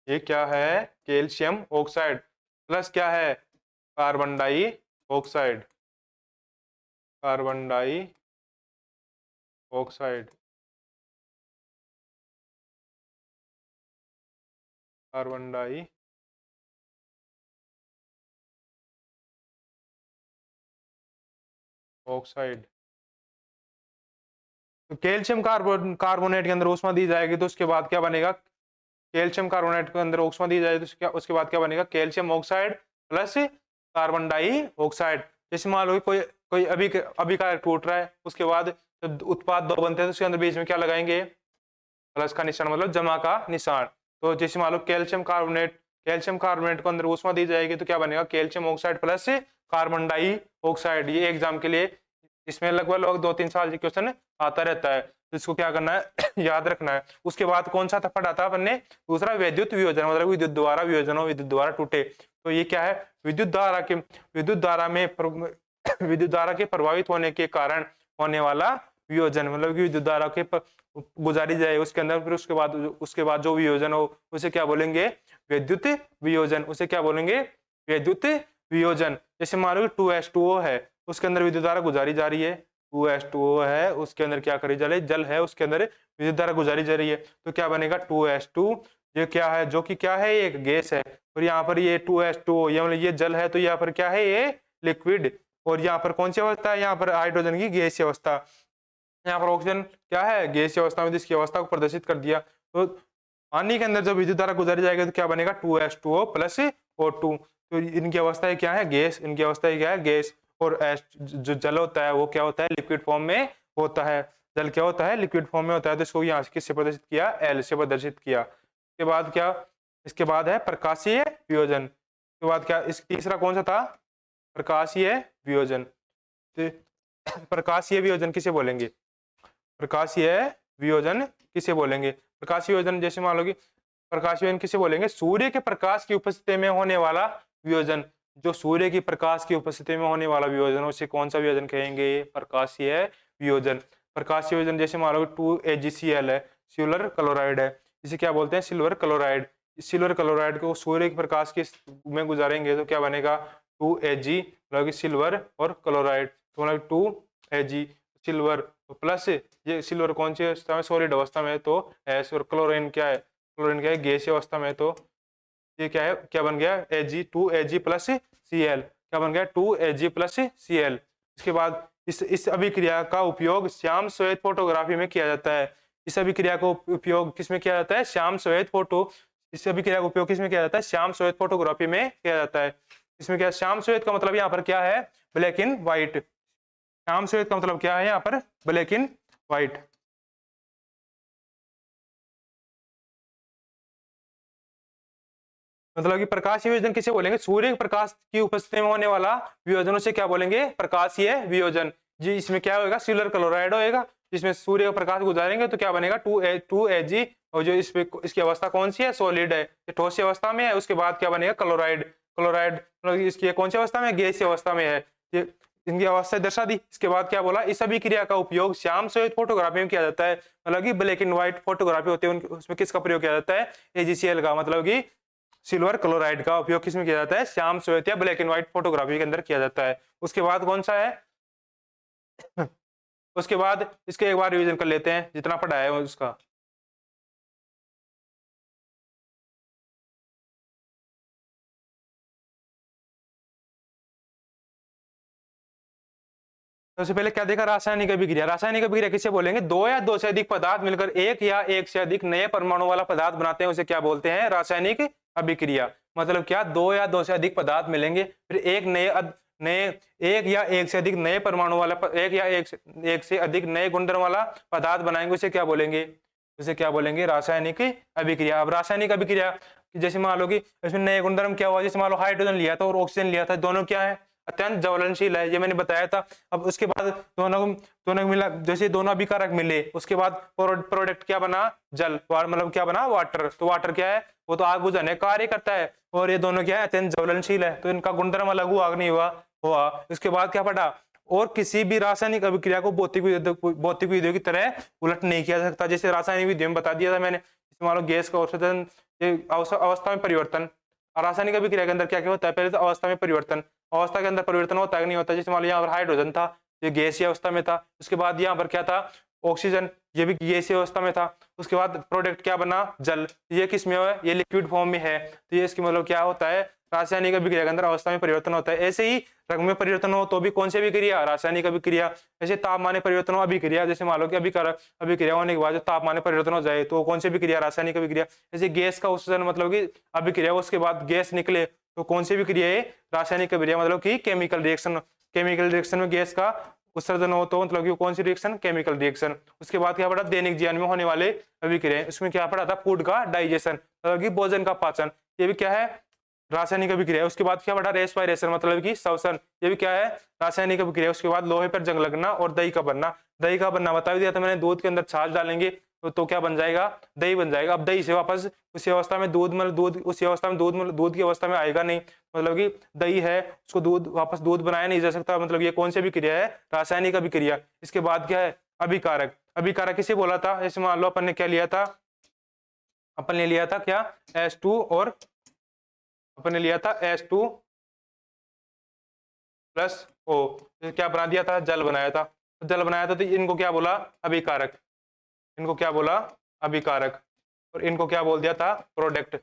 ये क्या है, कैल्शियम ऑक्साइड प्लस क्या है, carbon dioxide, carbon dioxide, carbon dioxide. तो कैल्शियम कार्बोनेट के अंदर ऊष्मा दी जाएगी, तो उसके बाद क्या बनेगा, कैल्शियम कार्बोनेट के अंदर ऊष्मा दी जाएगी, तो उसके बाद क्या बनेगा, calcium oxide plus carbon dioxide. जैसे मान लो कोई कोई अभिकारक टूट रहा है, उसके बाद जब उत्पाद दो बनते हैं, तो उसके अंदर बीच में क्या लगाएंगे, प्लस का निशान, मतलब जमा का निशान। तो जैसे मान लो कैल्शियम कार्बोनेट कैल्शियम कार्बोनेट को अंदर ऊष्मा दी जाएगी तो क्या बनेगा, calcium oxide plus carbon dioxide. ये एग्जाम के लिए इसमें लगभग 2-3 साल से क्वेश्चन आता रहता है, तो इसको क्या करना है याद रखना है। उसके बाद कौन सा पढ़ा था अपन ने, दूसरा विद्युत वियोजन, मतलब विद्युत द्वारा वियोजन हो, विद्युत द्वारा टूटे। तो ये क्या है, विद्युत धारा में विद्युत धारा के प्रभावित होने के कारण होने वाला वियोजन, मतलब कि विद्युत धारा के गुजारी जाए उसके अंदर, फिर उसके बाद जो वियोजन हो उसे क्या बोलेंगे, विद्युत वियोजन। उसे क्या बोलेंगे, विद्युत वियोजन। जैसे मान लो 2H2O है, उसके अंदर विद्युत धारा गुजारी जा रही है, 2H2O है, उसके अंदर क्या करी जा रही है, जल है, उसके अंदर विद्युत धारा गुजारी जा रही है, तो क्या बनेगा 2H2। ये क्या है, जो कि क्या है, ये एक गैस है, और यहाँ पर ये 2H2O, ये मतलब ये जल है, तो यहाँ पर क्या है, ये लिक्विड। और यहाँ पर कौन सी अवस्था है, यहाँ पर हाइड्रोजन की गैसीय अवस्था, यहाँ पर ऑक्सीजन क्या है, गैसीय अवस्था में, जिसकी अवस्था को प्रदर्शित कर दिया। तो पानी के अंदर जब विद्युत धारा गुजारी जाएगी तो क्या बनेगा, 2H2O प्लस O2। तो इनकी अवस्था क्या है, गैस, इनकी अवस्था क्या है, गैस। और जो जल होता है वो क्या होता है, लिक्विड फॉर्म में होता है। जल क्या होता है, लिक्विड फॉर्म में होता है। तो इसको यहाँ किससे प्रदर्शित किया, L से प्रदर्शित किया। इसके बाद क्या, इसके बाद है प्रकाशीय वियोजन। इसके बाद क्या, इस तीसरा कौन सा था, प्रकाशीय वियोजन। तो प्रकाशीय वियोजन किसे बोलेंगे, प्रकाशीय वियोजन किसे बोलेंगे, प्रकाशीय वियोजन जैसे मान लो कि प्रकाशीय वियोजन किसे बोलेंगे, सूर्य के प्रकाश की उपस्थिति में होने वाला वियोजन। जो सूर्य की प्रकाश की उपस्थिति में होने वाला वियोजन, उसे कौन सा वियोजन कहेंगे, प्रकाशीय वियोजन। प्रकाशीय वियोजन जैसे मान लो 2AgCl है, सिल्वर क्लोराइड है, इसे क्या बोलते हैं, सिल्वर क्लोराइड। सिल्वर क्लोराइड को सूर्य के प्रकाश के में गुजारेंगे तो क्या बनेगा, 2Ag, मतलब सिल्वर और क्लोराइड, तो मतलब 2Ag सिल्वर प्लस ये सिल्वर कौन सी अवस्था में, सॉलिड अवस्था में, तो एस। और क्लोरीन क्या है, क्लोरीन क्या है, गैसीय अवस्था में, तो ये क्या है, क्या बन गया, Ag प्लस Cl, क्या बन गया, 2Ag प्लस Cl। इसके बाद इस अभिक्रिया का उपयोग श्याम श्वेत फोटोग्राफी में किया जाता है। इस अभिक्रिया को उपयोग किसमें किया जाता है, श्याम श्वेत फोटो, इस अभिक्रिया का उपयोग किसमें किया जाता है, श्याम श्वेत फोटोग्राफी में किया जाता है। इसमें क्या, श्याम श्वेत का मतलब यहाँ पर क्या है, ब्लैक एंड व्हाइट। श्याम श्वेत का मतलब क्या है, यहाँ पर ब्लैक एंड व्हाइट। मतलब कि प्रकाशीय वियोजन किसे बोलेंगे, सूर्य के प्रकाश की उपस्थिति में होने वाला वियोजन, उसे क्या बोलेंगे, प्रकाशीय वियोजन। जी, इसमें क्या होगा, सिल्वर क्लोराइड होएगा, जिसमें सूर्य का प्रकाश गुजारेंगे तो क्या बनेगा, 2Ag। और जो इसकी अवस्था कौन सी है, सॉलिड है, ठोस अवस्था में है। उसके बाद क्या बनेगा, क्लोराइड। क्लोराइड मतलब इसकी कौन सी अवस्था में, गैसीय अवस्था में है। ये इनकी अवस्था दर्शा दी। इसके बाद क्या बोला, इस अभिक्रिया का उपयोग श्याम श्वेत फोटोग्राफी में किया जाता है, मतलब कि ब्लैक एंड व्हाइट फोटोग्राफी होती है, उसमें किसका प्रयोग किया जाता है, AgCl का, मतलब कि सिल्वर क्लोराइड का उपयोग किसमें किया जाता है, श्याम श्वेत या ब्लैक एंड व्हाइट फोटोग्राफी के अंदर किया जाता है। उसके बाद कौन सा है उसके बाद इसके एक बार रिवीजन कर लेते हैं जितना पढ़ा है उसका। सबसे पहले क्या देखा, रासायनिक अभिक्रिया। रासायनिक अभिक्रिया किसे बोलेंगे, दो या दो से अधिक पदार्थ मिलकर एक या एक से अधिक नए परमाणु वाला पदार्थ बनाते हैं, उसे क्या बोलते हैं, रासायनिक अभिक्रिया। मतलब क्या, दो या दो से अधिक पदार्थ मिलेंगे, फिर एक या एक से अधिक नए परमाणु वाला, एक से अधिक नए गुणधर्म वाला पदार्थ बनाएंगे, उसे क्या बोलेंगे, उसे क्या बोलेंगे, रासायनिक अभिक्रिया। अब रासायनिक अभिक्रिया जैसे मान लो कि इसमें नए गुणधर्म क्या हुआ, जैसे मान लो हाइड्रोजन लिया था और ऑक्सीजन लिया था, दोनों क्या है, अत्यंत ज्वलनशील है, ये मैंने बताया था। अब उसके बाद दोनों को मिला, जैसे दोनों अभिकारक मिले, उसके बाद प्रोडक्ट क्या बना, जल, मतलब क्या बना, वाटर। तो वाटर क्या है, वो तो आग बुझाने का कार्य करता है, और ये दोनों क्या है, अत्यंत ज्वलनशील है, तो इनका गुणधर्म अलग हुआ, नहीं हुआ। उसके बाद क्या पढ़ा, और किसी भी रासायनिक अभिक्रिया को भौतिक विधियों की तरह उलट नहीं किया जा सकता। जैसे रासायनिक विधियों में बता दिया था मैंने, मान लो गैस का औसतन अवस्था में परिवर्तन, रासायनिक अभिक्रिया के अंदर क्या क्या होता है, पहले तो अवस्था में परिवर्तन, अवस्था के अंदर परिवर्तन होता है नहीं होता। जैसे मान लो यहाँ पर हाइड्रोजन था, ये गैसीय अवस्था में था। उसके बाद यहाँ पर क्या था, ऑक्सीजन, ये भी गैसीय अवस्था में था। उसके बाद प्रोडक्ट क्या बना, जल, ये किस में है, ये लिक्विड फॉर्म में है। तो ये इसकी मतलब क्या होता है, रासायनिक अभिक्रिया के अंदर अवस्था में परिवर्तन होता है। ऐसे ही रंग में परिवर्तन हो तो भी कौन सी अभिक्रिया, रासायनिक अभिक्रिया। जैसे तापमान में परिवर्तन हो, अभिक्रिया। जैसे मान लो कि अभिक्रिया होने के बाद जो तापमान में परिवर्तन हो जाए तो कौन सी अभिक्रिया, रासायनिक अभिक्रिया। जैसे गैस का उत्सर्जन मतलब कि अभिक्रिया, उसके बाद गैस निकले तो कौन सी अभिक्रिया है, रासायनिक अभिक्रिया, मतलब कि केमिकल रिएक्शन। केमिकल रिएक्शन में गैस का उत्सर्जन हो तो मतलब कि कौन सी रिएक्शन, केमिकल रिएक्शन। उसके बाद क्या पढ़ा, दैनिक जीवन में होने वाले अभिक्रिया, उसमें क्या पढ़ा था, फूड का डाइजेशन, मतलब कि भोजन का पाचन, ये भी क्या है, रासायनिक अभिक्रिया है। उसके बाद क्या बढ़ा, रेस्पिरेशन मतलब कि श्वसन, ये भी क्या है, रासायनिक अभिक्रिया। उसके बाद लोहे पर जंग लगना और दही का बनना। दही का बनना बता दिया था मैंने, दूध के अंदर छाछ डालेंगे तो क्या बन जाएगा, दही बन जाएगा। अब दही से वापस उसी अवस्था में दूध, मतलब दूध उसी अवस्था में दूध, मतलब दूध की अवस्था में आएगा नहीं, मतलब कि दही है उसको दूध वापस दूध बनाया नहीं जा सकता, मतलब ये कौन सी अभिक्रिया है, रासायनिक अभिक्रिया। इसके बाद क्या है, अभिकारक। अभिकारक किसे बोला था, जैसे मान लो अपन ने क्या लिया था, अपन ने लिया था क्या, H2 और अपन ने लिया था H2 प्लस O, क्या बना दिया था, जल बनाया था। जल बनाया था तो इनको क्या बोला, अभिकारक। इनको क्या बोला, अभिकारक। और इनको क्या बोल दिया था, प्रोडक्ट।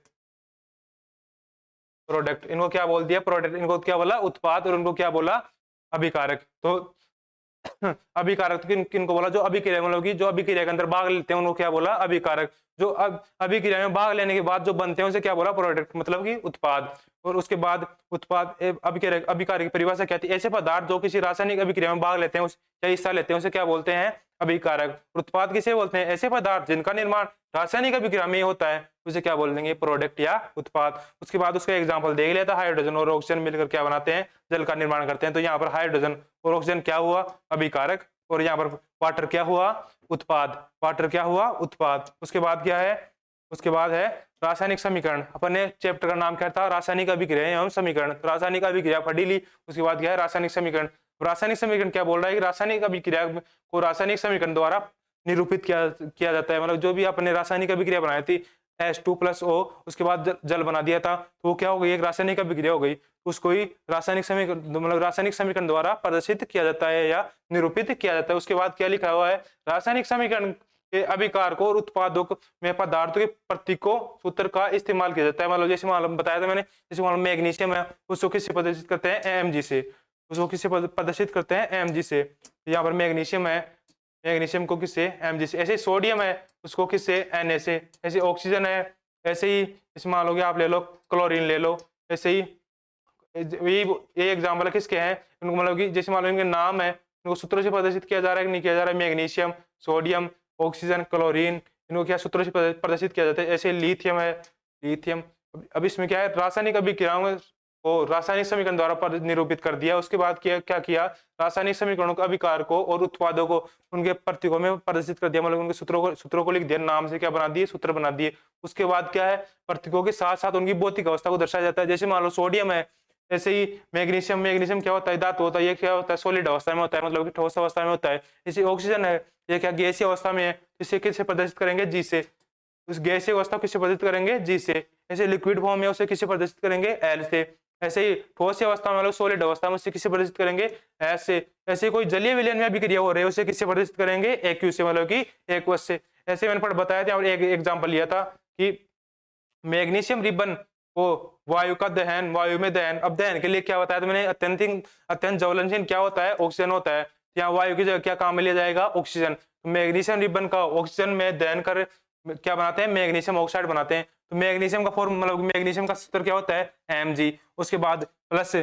प्रोडक्ट इनको क्या बोल दिया, प्रोडक्ट। इनको क्या बोला, उत्पाद। और इनको क्या बोला, अभिकारक। तो अभिकारक किन किनको बोला, जो अभिक्रिया मतलब कि जो अभिक्रिया के अंदर भाग लेते हैं उनको क्या बोला, अभिकारक। जो अभिक्रिया में भाग लेने के बाद जो बनते हैं उसे क्या बोला, प्रोडक्ट मतलब कि उत्पाद। और उसके बाद उत्पाद अभिक्रिया, अभिकारक की परिभाषा क्या थी, ऐसे पदार्थ जो किसी रासायनिक अभिक्रिया में भाग लेते हैं, या हिस्सा लेते हैं, उसे क्या बोलते हैं, अभिकारक। उत्पाद किसे बोलते हैं, ऐसे पदार्थ जिनका निर्माण रासायनिक अभिक्रिया में होता है, उसे क्या बोल देंगे, प्रोडक्ट या उत्पाद। उसके बाद उसका एग्जाम्पल देख लेता, हाइड्रोजन और ऑक्सीजन मिलकर क्या बनाते हैं, जल का निर्माण करते हैं। तो यहाँ पर हाइड्रोजन और ऑक्सीजन क्या हुआ, अभिकारक। और यहाँ पर वाटर क्या हुआ, उत्पाद। वाटर क्या हुआ, उत्पाद। उसके बाद क्या है, उसके बाद है रासायनिक समीकरण। अपन ने चैप्टर का नाम क्या था, रासायनिक अभिक्रिया एवं समीकरण। तो रासायनिक अभिक्रिया पढ़ी ली। उसके बाद क्या है, रासायनिक समीकरण। रासायनिक समीकरण क्या बोल रहा है कि रासायनिक अभिक्रिया को रासायनिक समीकरण द्वारा निरूपित किया जाता है। मतलब जो भी आपने रासायनिक अभिक्रिया बनाई थी H2 प्लस O, उसके बाद जल बना दिया था, तो वो क्या हो गई, एक रासायनिक अभिक्रिया हो गई। उसको ही रासायनिक समीकरण मतलब रासायनिक समीकरण द्वारा प्रदर्शित किया जाता है या निरूपित किया जाता है। उसके बाद क्या लिखा हुआ है, रासायनिक समीकरण के अभिकारकों और उत्पादों में पदार्थों के प्रतीकों सूत्र का इस्तेमाल किया जाता है। मतलब जैसे मालूम बताया था मैंने, जैसे मालूम मैग्नीशियम है, उसको किससे प्रदर्शित करते हैं, Mg से। उसको किससे प्रदर्शित करते हैं, Mg से। यहाँ पर मैग्नीशियम है, मैग्नीशियम को किससे, Mg से। ऐसे सोडियम है, उसको किससे, Na से। ऐसे ऑक्सीजन है, ऐसे ही इसमें मान लो कि आप ले लो क्लोरीन ले लो। ऐसे ही ये एग्जाम्पल किसके हैं, इनको मतलब कि जैसे मान लो इनके नाम है, इनको सूत्रों से प्रदर्शित किया जा रहा है कि नहीं किया जा रहा है, मैग्नीशियम, सोडियम, ऑक्सीजन, क्लोरीन, इनको क्या सूत्रों से प्रदर्शित किया जाता है। ऐसे लिथियम है, लिथियम। अब इसमें क्या है, रासायनिक अभिक्रियाओं को रासायनिक समीकरण द्वारा निरूपित कर दिया। उसके बाद क्या किया, रासायनिक समीकरणों के अभिकारकों और उत्पादों को उनके प्रतीकों में प्रदर्शित कर दिया। मतलब उनके सूत्रों को लिख दिया, नाम से क्या बना दिए, सूत्र बना दिए। उसके बाद क्या है, प्रतीकों के साथ साथ उनकी भौतिक अवस्था को दर्शाया जाता है। जैसे मान लो सोडियम है, ऐसे ही मैग्नीशियम, मैग्नीशियम क्या होता है, धातु होता है। ये क्या होता है, सॉलिड अवस्था में होता है, मतलब कि ठोस अवस्था में होता है। जैसे ऑक्सीजन है, ये क्या गैसीय अवस्था में है, इसे किससे प्रदर्शित करेंगे, जी से। उस गैसीय अवस्था किससे प्रदर्शित करेंगे, जी से। ऐसे लिक्विड फॉर्म में उसे किससे प्रदर्शित करेंगे, एल से। ऐसे ही ठोस अवस्था में, मतलब सॉलिड अवस्था में, उसे किससे प्रदर्शित करेंगे, एस से। ऐसे कोई जलीय विलयन में अभिक्रिया हो रही है, उसे किससे प्रदर्शित करेंगे, एक्यू से, मतलब कि एक्वस से। ऐसे मैंने बताया था और एक एग्जांपल लिया था कि मैग्नीशियम रिबन को वायु का दहन, वायु में दहन। अब दहन के लिए क्या बताया था मैंने, अत्यंत ज्वलनशील क्या होता है, ऑक्सीजन होता है। यहाँ वायु की जगह क्या काम में लिया जाएगा, ऑक्सीजन। तो मैग्नीशियम रिबन का ऑक्सीजन में दहन कर क्या बनाते हैं, मैग्नीशियम ऑक्साइड बनाते हैं। तो मैग्नीशियम का फॉर्म मतलब मैग्नीशियम का सूत्र क्या होता है, Mg। उसके बाद प्लस,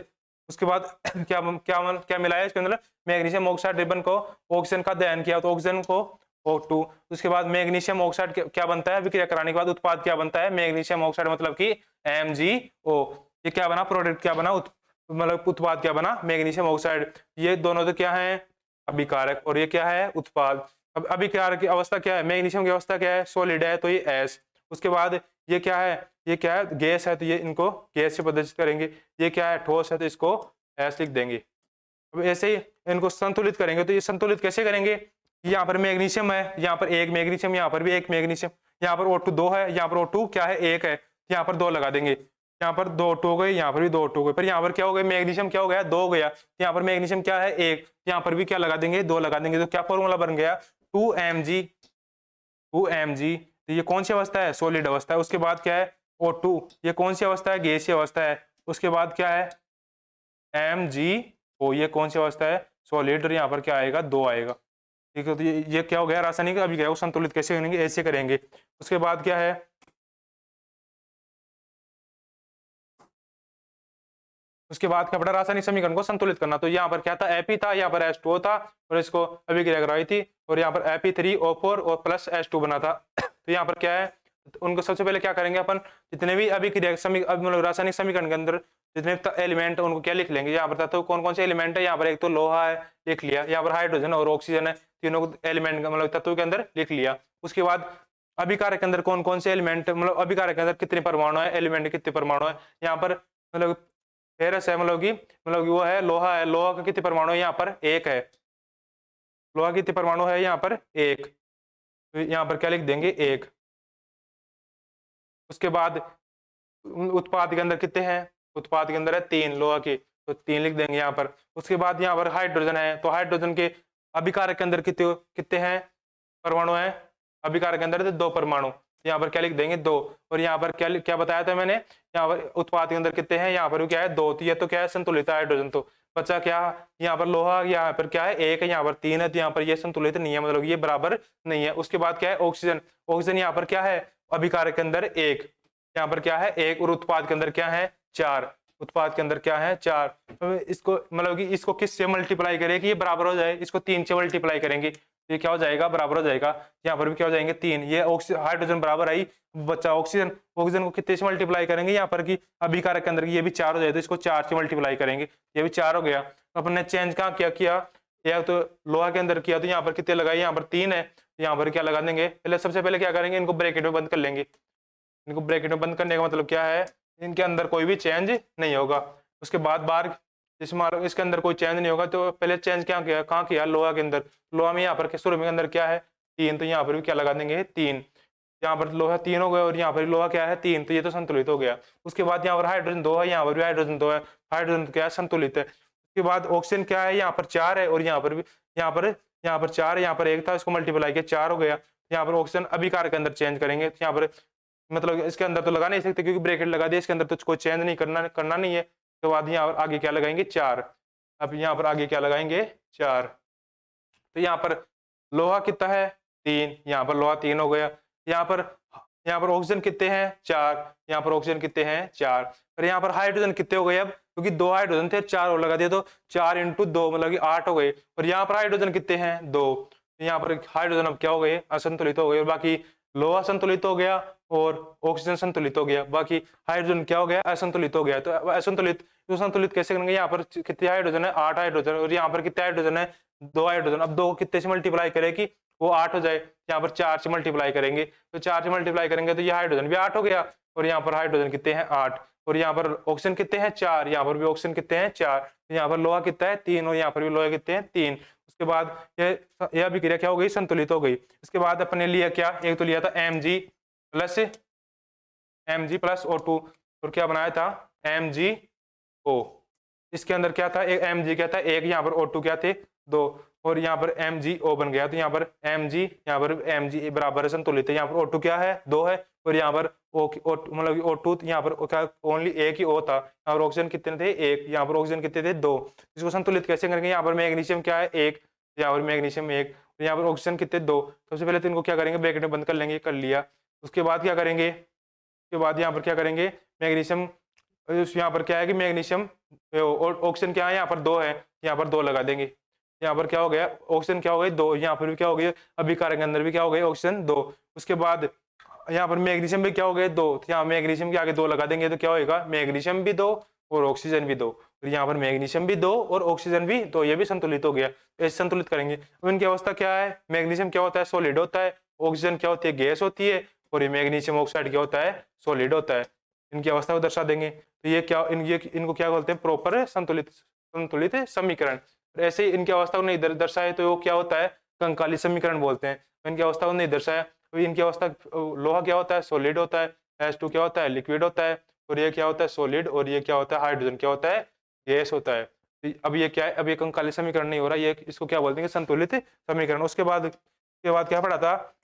उसके बाद क्या क्या क्या मिलाया इसके अंदर, मैग्नीशियम ऑक्साइड रिबन को ऑक्सीजन का दहन किया तो ऑक्सीजन को O2। उसके बाद मैग्नीशियम ऑक्साइड क्या बनता है, विक्रिया कराने के बाद उत्पाद क्या बनता है, मैग्नीशियम ऑक्साइड, मतलब कि MgO। ये क्या बना, प्रोडक्ट क्या बना, मतलब उत्पाद क्या बना, मैग्नीशियम ऑक्साइड। ये दोनों तो क्या है, अभिकारक, और ये क्या है, उत्पाद। अब अभिकारक की अवस्था क्या है, मैग्नीशियम की अवस्था क्या है, सॉलिड है, तो ये S। उसके बाद ये क्या है, ये क्या है, गैस है, तो ये इनको गैस से प्रदर्शित करेंगे। ये क्या है, ठोस है, तो इसको S लिख देंगे। अब ऐसे ही इनको संतुलित करेंगे, तो ये संतुलित कैसे करेंगे, यहाँ पर मैग्नीशियम है, यहाँ पर एक मैग्नीशियम, यहाँ पर भी एक मैग्नीशियम, यहाँ पर O2 2 है, यहाँ पर O2 क्या है, 1 है, यहाँ पर 2 लगा देंगे। यहाँ पर 2 O2 हो गए, यहाँ पर भी 2 O2 हो गए। पर यहाँ पर क्या हो गया, मैग्नीशियम क्या हो गया, 2 हो गया। यहाँ पर मैग्नीशियम क्या है, 1, यहाँ पर भी क्या लगा देंगे, 2 लगा देंगे। तो क्या फॉर्मूला बन गया, 2Mg। तो ये कौन सी अवस्था है, सॉलिड अवस्था है। उसके बाद क्या है, O2, ये कौन सी अवस्था है, गैसीय अवस्था है। उसके बाद क्या है, MgO, ये कौन सी अवस्था है, सॉलिड। और यहाँ पर क्या आएगा, 2 आएगा। ठीक है, तो ये क्या हो गया, रासायनिक अभिक्रिया को संतुलित कैसे करेंगे, ऐसे करेंगे। उसके बाद क्या है, उसके बाद क्या पड़ा, रासायनिक समीकरण को संतुलित करना। तो यहाँ पर क्या था, Fe था, यहाँ पर H2O था, और इसको अभिक्रिया करवाई थी। और यहाँ पर Fe3O4 और प्लस H2 बना था। तो यहाँ पर क्या है, उनको सबसे पहले क्या करेंगे अपन, जितने भी अभिक्रिया मतलब रासायनिक समीकरण के अंदर जितने एलिमेंट उनको क्या लिख लेंगे, यहाँ पर तो कौन कौन से एलिमेंट है, यहाँ पर एक तो लोहा है लिख लिया, यहाँ पर हाइड्रोजन और ऑक्सीजन है, तीनों एलिमेंट मतलब तत्व के अंदर लिख लिया। उसके बाद अभिकारक के अंदर कौन कौन से एलिमेंट, मतलब अभिकारक के अंदर कितने परमाणु है, एलिमेंट कितने परमाणु है, यहाँ पर मतलब फेरस है, मतलब वो है लोहा है, लोहा का कितने परमाणु है, यहाँ पर एक है, लोहा कितने परमाणु है, यहाँ पर एक, तो यहाँ पर क्या लिख देंगे, एक। उसके बाद उत्पाद के अंदर कितने हैं, उत्पाद के अंदर है तीन लोहा के, तो तीन लिख देंगे यहाँ पर। उसके बाद यहाँ पर हाइड्रोजन है, तो हाइड्रोजन के अभिकारक के अंदर कितने कितने हैं परमाणु है, अभिकारक के अंदर तो दो परमाणु, यहाँ पर क्या लिख देंगे, दो। और यहाँ पर क्या क्या बताया था मैंने, यहाँ पर उत्पाद के अंदर कितने हैं, यहाँ पर क्या है, दो, तो ये तो क्या है संतुलित हाइड्रोजन, तो बचा क्या, यहाँ पर लोहा, यहाँ पर क्या है एक है, यहाँ पर तीन है, तो यहाँ पर ये संतुलित नहीं है, मतलब ये बराबर नहीं है। उसके बाद क्या है ऑक्सीजन, ऑक्सीजन यहाँ पर क्या है, अभिकारक के अंदर एक, यहाँ पर क्या है एक, और उत्पाद के अंदर क्या है चार, उत्पाद के अंदर क्या है चार। तो इसको मतलब कि इसको किससे मल्टीप्लाई करें कि ये बराबर हो जाए, इसको तीन से मल्टीप्लाई करेंगे, ये क्या हो जाएगा, बराबर हो जाएगा। यहाँ पर भी क्या हो जाएंगे तीन, ये हाइड्रोजन बराबर आई, बच्चा ऑक्सीजन, ऑक्सीजन को कितने से मल्टीप्लाई करेंगे, यहाँ पर की अभिकारक के अंदर ये भी चार हो जाए, तो इसको चार से मल्टीप्लाई करेंगे, ये भी चार हो गया। अपन ने चेंज कहाँ क्या किया, या तो लोहा के अंदर किया, तो यहाँ पर कितने लगाए, यहाँ पर तीन है, यहाँ पर क्या लगा देंगे, पहले सबसे पहले क्या करेंगे, इनको ब्रैकेट में बंद कर लेंगे। इनको ब्रैकेट में बंद करने का मतलब क्या है, इनके अंदर कोई भी चेंज नहीं होगा। उसके बाद बाहर इसके अंदर कोई चेंज नहीं होगा, तो पहले चेंज क्या किया, कहाँ किया, लोहा के अंदर, लोहा में यहाँ पर शुरू में अंदर क्या है तीन, तो यहाँ पर भी क्या लगा देंगे तीन, यहाँ पर लोहा तीन हो गया, और यहाँ पर लोहा क्या है तीन, तो ये तो संतुलित हो गया। उसके बाद यहाँ पर हाइड्रोजन दो है, यहाँ पर भी हाइड्रोजन दो है, हाइड्रोजन क्या है संतुलित है। उसके बाद ऑक्सीजन क्या है, यहाँ पर चार है, और यहाँ पर भी यहाँ पर चार है, यहाँ पर एक था, इसको मल्टीप्लाई किया चार हो गया। यहाँ पर ऑक्सीजन अभिकारक के अंदर चेंज करेंगे, तो यहाँ पर मतलब इसके अंदर तो लगा नहीं सकते क्योंकि ब्रैकेट लगा दिया, इसके अंदर तो कोई चेंज नहीं करना नहीं है। तो बाद यहाँ पर आगे क्या लगाएंगे चार, अब यहाँ पर आगे क्या लगाएंगे चार, तो यहाँ पर लोहा कितना है तीन, यहाँ पर लोहा तीन हो गया। यहाँ पर ऑक्सीजन कितने हैं चार, यहाँ पर ऑक्सीजन कितने हैं चार, और यहाँ पर हाइड्रोजन कितने हो गए, अब क्योंकि दो हाइड्रोजन थे चार और लगा दिए, तो चार इंटू दो मतलब कि आठ हो गए। और यहाँ पर हाइड्रोजन कितने हैं दो, यहाँ पर हाइड्रोजन अब क्या हो गए असंतुलित हो गए, और बाकी लोहा संतुलित हो गया और ऑक्सीजन संतुलित हो गया, बाकी हाइड्रोजन क्या हो गया असंतुलित हो गया। तो असंतुलित तो संतुलित कैसे करेंगे, यहाँ पर कितने हाइड्रोजन है आठ हाइड्रोजन, और यहाँ पर कितने हाइड्रोजन है दो हाइड्रोजन, अब दो कितने से मल्टीप्लाई करें कि वो आठ हो जाए, यहाँ पर चार से मल्टीप्लाई करेंगे, तो चार से मल्टीप्लाई करेंगे तो ये हाइड्रोजन भी आठ हो गया, और यहाँ पर हाइड्रोजन कितने हैं आठ, और यहाँ पर ऑक्सीजन कितने हैं चार, यहाँ पर भी ऑक्सीजन कितने हैं चार, यहाँ पर लोहा कितना है तीन, और यहाँ पर भी लोहा कितने हैं तीन। उसके बाद यह अभिक्रिया क्या हो गई संतुलित हो गई। इसके बाद अपने लिया क्या, एक तो लिया था Mg प्लस O2, और क्या बनाया था MgO, इसके अंदर क्या था एक Mg क्या था एक, यहाँ पर O2 क्या थे दो, और यहाँ पर MgO बन गया, तो यहाँ पर यहाँ पर Mg बराबर है संतुलित है, यहाँ पर O2 क्या है दो है, और यहाँ पर मतलब O2 यहाँ पर क्या ओनली एक ही O था, यहाँ पर ऑक्सीजन कितने थे एक, यहाँ पर ऑक्सीजन कितने थे दो। इसको संतुलित कैसे करेंगे, यहाँ पर मैग्नीशियम क्या है एक, यहाँ पर मैग्नीशियम एक, यहाँ पर ऑक्सीजन कितने दो। सबसे पहले तो इनको क्या करेंगे ब्रैकेट में बंद कर लेंगे, कर लिया। उसके बाद क्या करेंगे, उसके बाद यहाँ पर क्या करेंगे मैग्नीशियम, यहाँ पर क्या है कि मैग्नीशियम ऑक्सीजन क्या है यहाँ पर दो है, यहाँ पर दो लगा देंगे, यहाँ पर क्या हो गया ऑक्सीजन क्या हो गई दो, यहाँ पर भी क्या हो गया अभिकारक के अंदर भी क्या हो गई ऑक्सीजन दो। उसके बाद यहाँ पर मैग्नीशियम भी क्या हो गए दो, तो यहाँ मैग्नीशियम के आगे दो लगा देंगे, तो क्या होगा मैग्नीशियम भी दो और ऑक्सीजन भी दो, और यहाँ पर मैग्नीशियम भी दो और ऑक्सीजन भी दो, ये भी संतुलित हो गया। तो ऐसे संतुलित करेंगे। अब इनकी अवस्था क्या है, मैग्नीशियम क्या होता है सॉलिड होता है, ऑक्सीजन क्या होती है गैस होती है, और ये मैग्नीशियम ऑक्साइड क्या होता है सॉलिड होता है। इनकी अवस्था को दर्शा देंगे, तो ये क्या इनको क्या बोलते हैं प्रॉपर संतुलित समीकरण। ऐसे ही इनकी अवस्था को नहीं दर्शाए तो वो क्या होता है कंकाली समीकरण बोलते हैं। इनकी अवस्था को नहीं दर्शाया तो इनकी अवस्था लोहा क्या होता है सॉलिड होता है, H2 क्या होता है लिक्विड होता है, और ये क्या होता है सॉलिड, और ये क्या होता है हाइड्रोजन क्या होता है गैस होता है। अब ये क्या है, अब ये कंकाली समीकरण नहीं हो रहा, ये इसको क्या बोलते हैं संतुलित समीकरण। उसके बाद क्या पढ़ा था,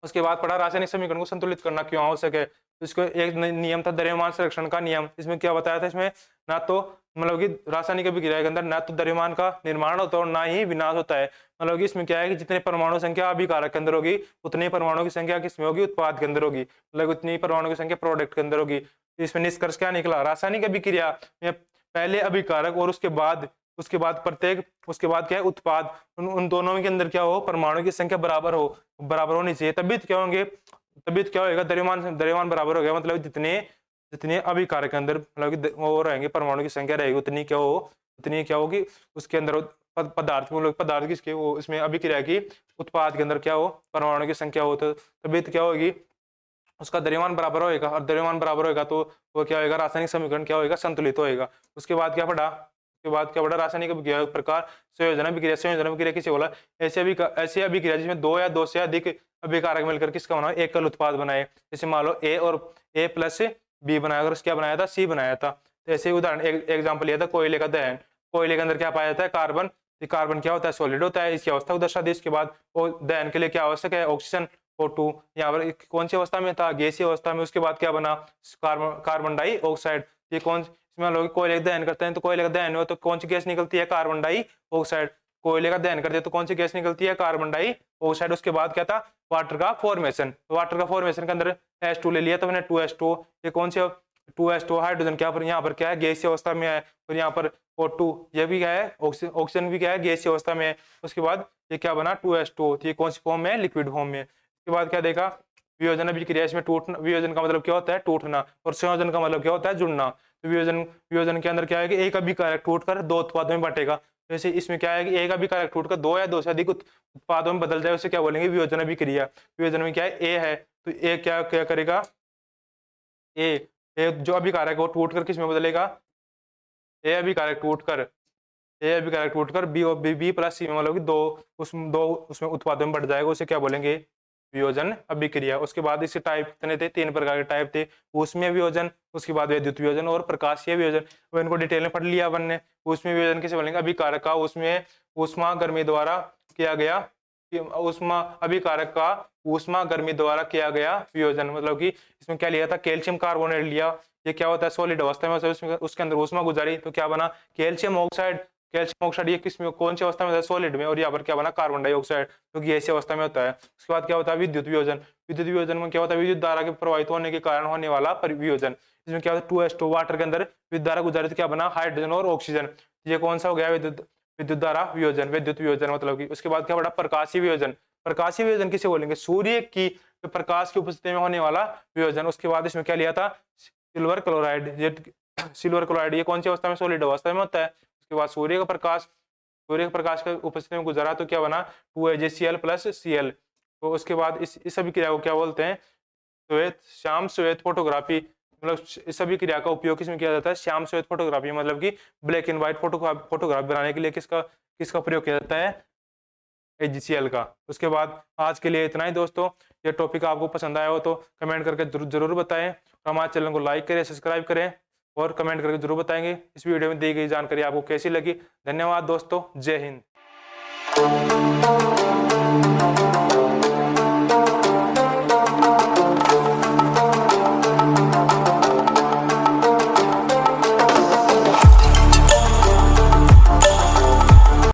उसके बाद पढ़ा रासायनिक समीकरण को संतुलित करना क्यों आवश्यक है। तो इसको एक नियम था द्रव्यमान संरक्षण का नियम। इसमें क्या बताया था, इसमें ना तो मतलब कि रासायनिक अभिक्रिया के अंदर ना तो द्रव्यमान का निर्माण होता है और ना ही विनाश होता है। मतलब कि इसमें क्या है कि जितने परमाणु संख्या अभिकारक के अंदर होगी उतनी परमाणु की संख्या किसमें होगी उत्पाद के अंदर होगी, मतलब उतनी परमाणु की संख्या प्रोडक्ट के अंदर होगी। इसमें निष्कर्ष क्या निकला, रासायनिक अभिक्रिया में पहले अभिकारक और उसके बाद प्रत्येक उसके बाद क्या है उत्पाद, उन दोनों के अंदर क्या हो परमाणु की संख्या बराबर होनी चाहिए, तभी क्या होंगे तभी तो क्या होगा, द्रव्यमान बराबर हो गया, मतलब जितने जितने अभिकारक के अंदर मतलब कि वो रहेंगे, परमाणु की संख्या रहेगी उतनी क्या होगी उसके अंदर पदार्थ किसके वो इसमें अभिक्रिया की उत्पाद के अंदर क्या हो परमाणु की संख्या हो, तो तभी तो क्या होगी उसका द्रव्यमान बराबर होएगा, और द्रव्यमान बराबर होएगा तो वो क्या होएगा, रासायनिक समीकरण क्या होएगा, संतुलित होएगा। उसके बाद क्या पढ़ा, उसके बाद क्या पढ़ा, रासायनिक अभिक्रिया प्रकार, संयोजन अभिक्रिया। संयोजन अभिक्रिया किसे बोला, ऐसे अभिक्रिया जिसमें दो या दो से अधिक अभिकारक मिलकर किसका बना, एकल उत्पाद बनाए। जैसे मान लो ए और ए प्लस बी बनाया, अगर क्या बनाया था, सी बनाया था। तो ऐसे उदाहरण एग्जाम्पल लिया था कोयले का दहन, कोयले के अंदर क्या पाया जाता है, कार्बन। कार्बन क्या होता है, सॉलिड होता है, इसकी अवस्था को दर्शा दी। इसके बाद वो दहन के लिए क्या आवश्यक है, ऑक्सीजन O2। यहाँ पर कौन सी अवस्था में था, गैसीय अवस्था में। उसके बाद क्या बना, कार्बन डाइऑक्साइड। ये कौन, इसमें लोग कोयले का दहन करते हैं तो कोयले का दहन हो तो कौन सी गैस निकलती है, कार्बन डाइऑक्साइड। कोयले का दहन करते हैं तो कौन सी गैस निकलती है, कार्बन डाइऑक्साइड। उसके बाद क्या था, वाटर का फॉर्मेशन। वाटर का फॉर्मेशन के अंदर H2 ले लिया तो मैंने 2H2। ये कौन सी 2H2 हाइड्रोजन क्या पर यहाँ पर क्या है, गैसीय अवस्था में है। और यहाँ पर O2 ये भी क्या है, ऑक्सीजन भी क्या है, गैसीय अवस्था में है। उसके बाद ये क्या बना 2H2, ये कौन सी फॉर्म में है, लिक्विड फॉर्म में। उसके बाद क्या देखा, वियोजन अभिक्रिया, इसमें टूटना, वियोजन का मतलब क्या होता है, टूटना, और संयोजन का मतलब क्या होता है, जुड़ना। तो वियोजन के अंदर क्या है कि एक अभिकारक टूटकर दो उत्पादों में बटेगा। जैसे इसमें क्या है कि एक अभिकारक टूटकर दो या दो से अधिक उत्पादों में बदल जाए, उसे क्या बोलेंगे, वियोजन अभिक्रिया। वियोजन में क्या है, ए है तो ए क्या क्या करेगा, ए जो अभिकारक है वो टूटकर किस में बदलेगा, ए अभिकारक टूटकर बी प्लस सी में, मतलब कि दो उसमें उत्पादों में बढ़ जाएगा, उसे क्या बोलेंगे, वियोजन अभिक्रिया। उसके बाद इसके टाइप कितने थे, 3 प्रकार के टाइप थे, उसमें वियोजन, उसके बाद विद्युत वियोजन और प्रकाशीय वियोजन। वो इनको डिटेल में पढ़ लिया अपन ने। उसमें वियोजन किसे बोलेंगे, अभिकारक का उसमें ऊष्मा गर्मी द्वारा किया गया, अभिकारक का ऊष्मा गर्मी द्वारा किया गया वियोजन। मतलब कि इसमें क्या लिया था, कैल्शियम कार्बोनेट लिया। ये क्या होता है, सॉलिड अवस्था में, उसके अंदर ऊष्मा गुजारी तो क्या बना, कैल्शियम ऑक्साइड। कैल्शियम ऑक्साइड ये किसमें, कौन सी अवस्था में होता है, सॉलिड में। और यहाँ पर क्या बना, कार्बन डाइऑक्साइड, जो कि ऐसी अवस्था में होता है। उसके बाद क्या होता है, विद्युत वियोजन। विद्युत वियोजन में क्या होता है, विद्युत धारा के प्रवाहित होने के कारण होने वाला वियोजन। इसमें क्या होता है, 2H2 वाटर के अंदर विद्युत धारा गुजारी तो क्या बना, हाइड्रोजन और ऑक्सीजन। ये कौन सा हो गया, विद्युत धारा वियोजन, विद्युत वियोजन मतलब की। उसके बाद क्या बड़ा, प्रकाशीय वियोजन। प्रकाशीय वियोजन किसे बोलेंगे, सूर्य की प्रकाश की उपस्थिति में होने वाला वियोजन। उसके बाद इसमें क्या लिया था, सिल्वर क्लोराइड। ये सिल्वर क्लोराइड ये कौन सी अवस्था में, सॉलिड अवस्था में होता है। उसके बाद सूर्य का प्रकाश का उपस्थिति में गुजारा तो क्या बना, 2AgCl प्लस Cl। तो उसके बाद इस अभिक्रिया को क्या बोलते हैं, श्याम श्वेत फोटोग्राफी। मतलब इस सभी क्रिया का उपयोग किसमें किया जाता है, श्याम श्वेत फोटोग्राफी, मतलब कि ब्लैक एंड व्हाइट फोटोग्राफ बनाने के लिए किसका प्रयोग किया जाता है, AgCl का। उसके बाद आज के लिए इतना ही दोस्तों। ये टॉपिक आपको पसंद आया हो तो कमेंट करके जरूर बताएं, और हमारे चैनल को लाइक करें, सब्सक्राइब करें, और कमेंट करके जरूर बताएंगे इस वीडियो में दी गई जानकारी आपको कैसी लगी। धन्यवाद दोस्तों, जय हिंद।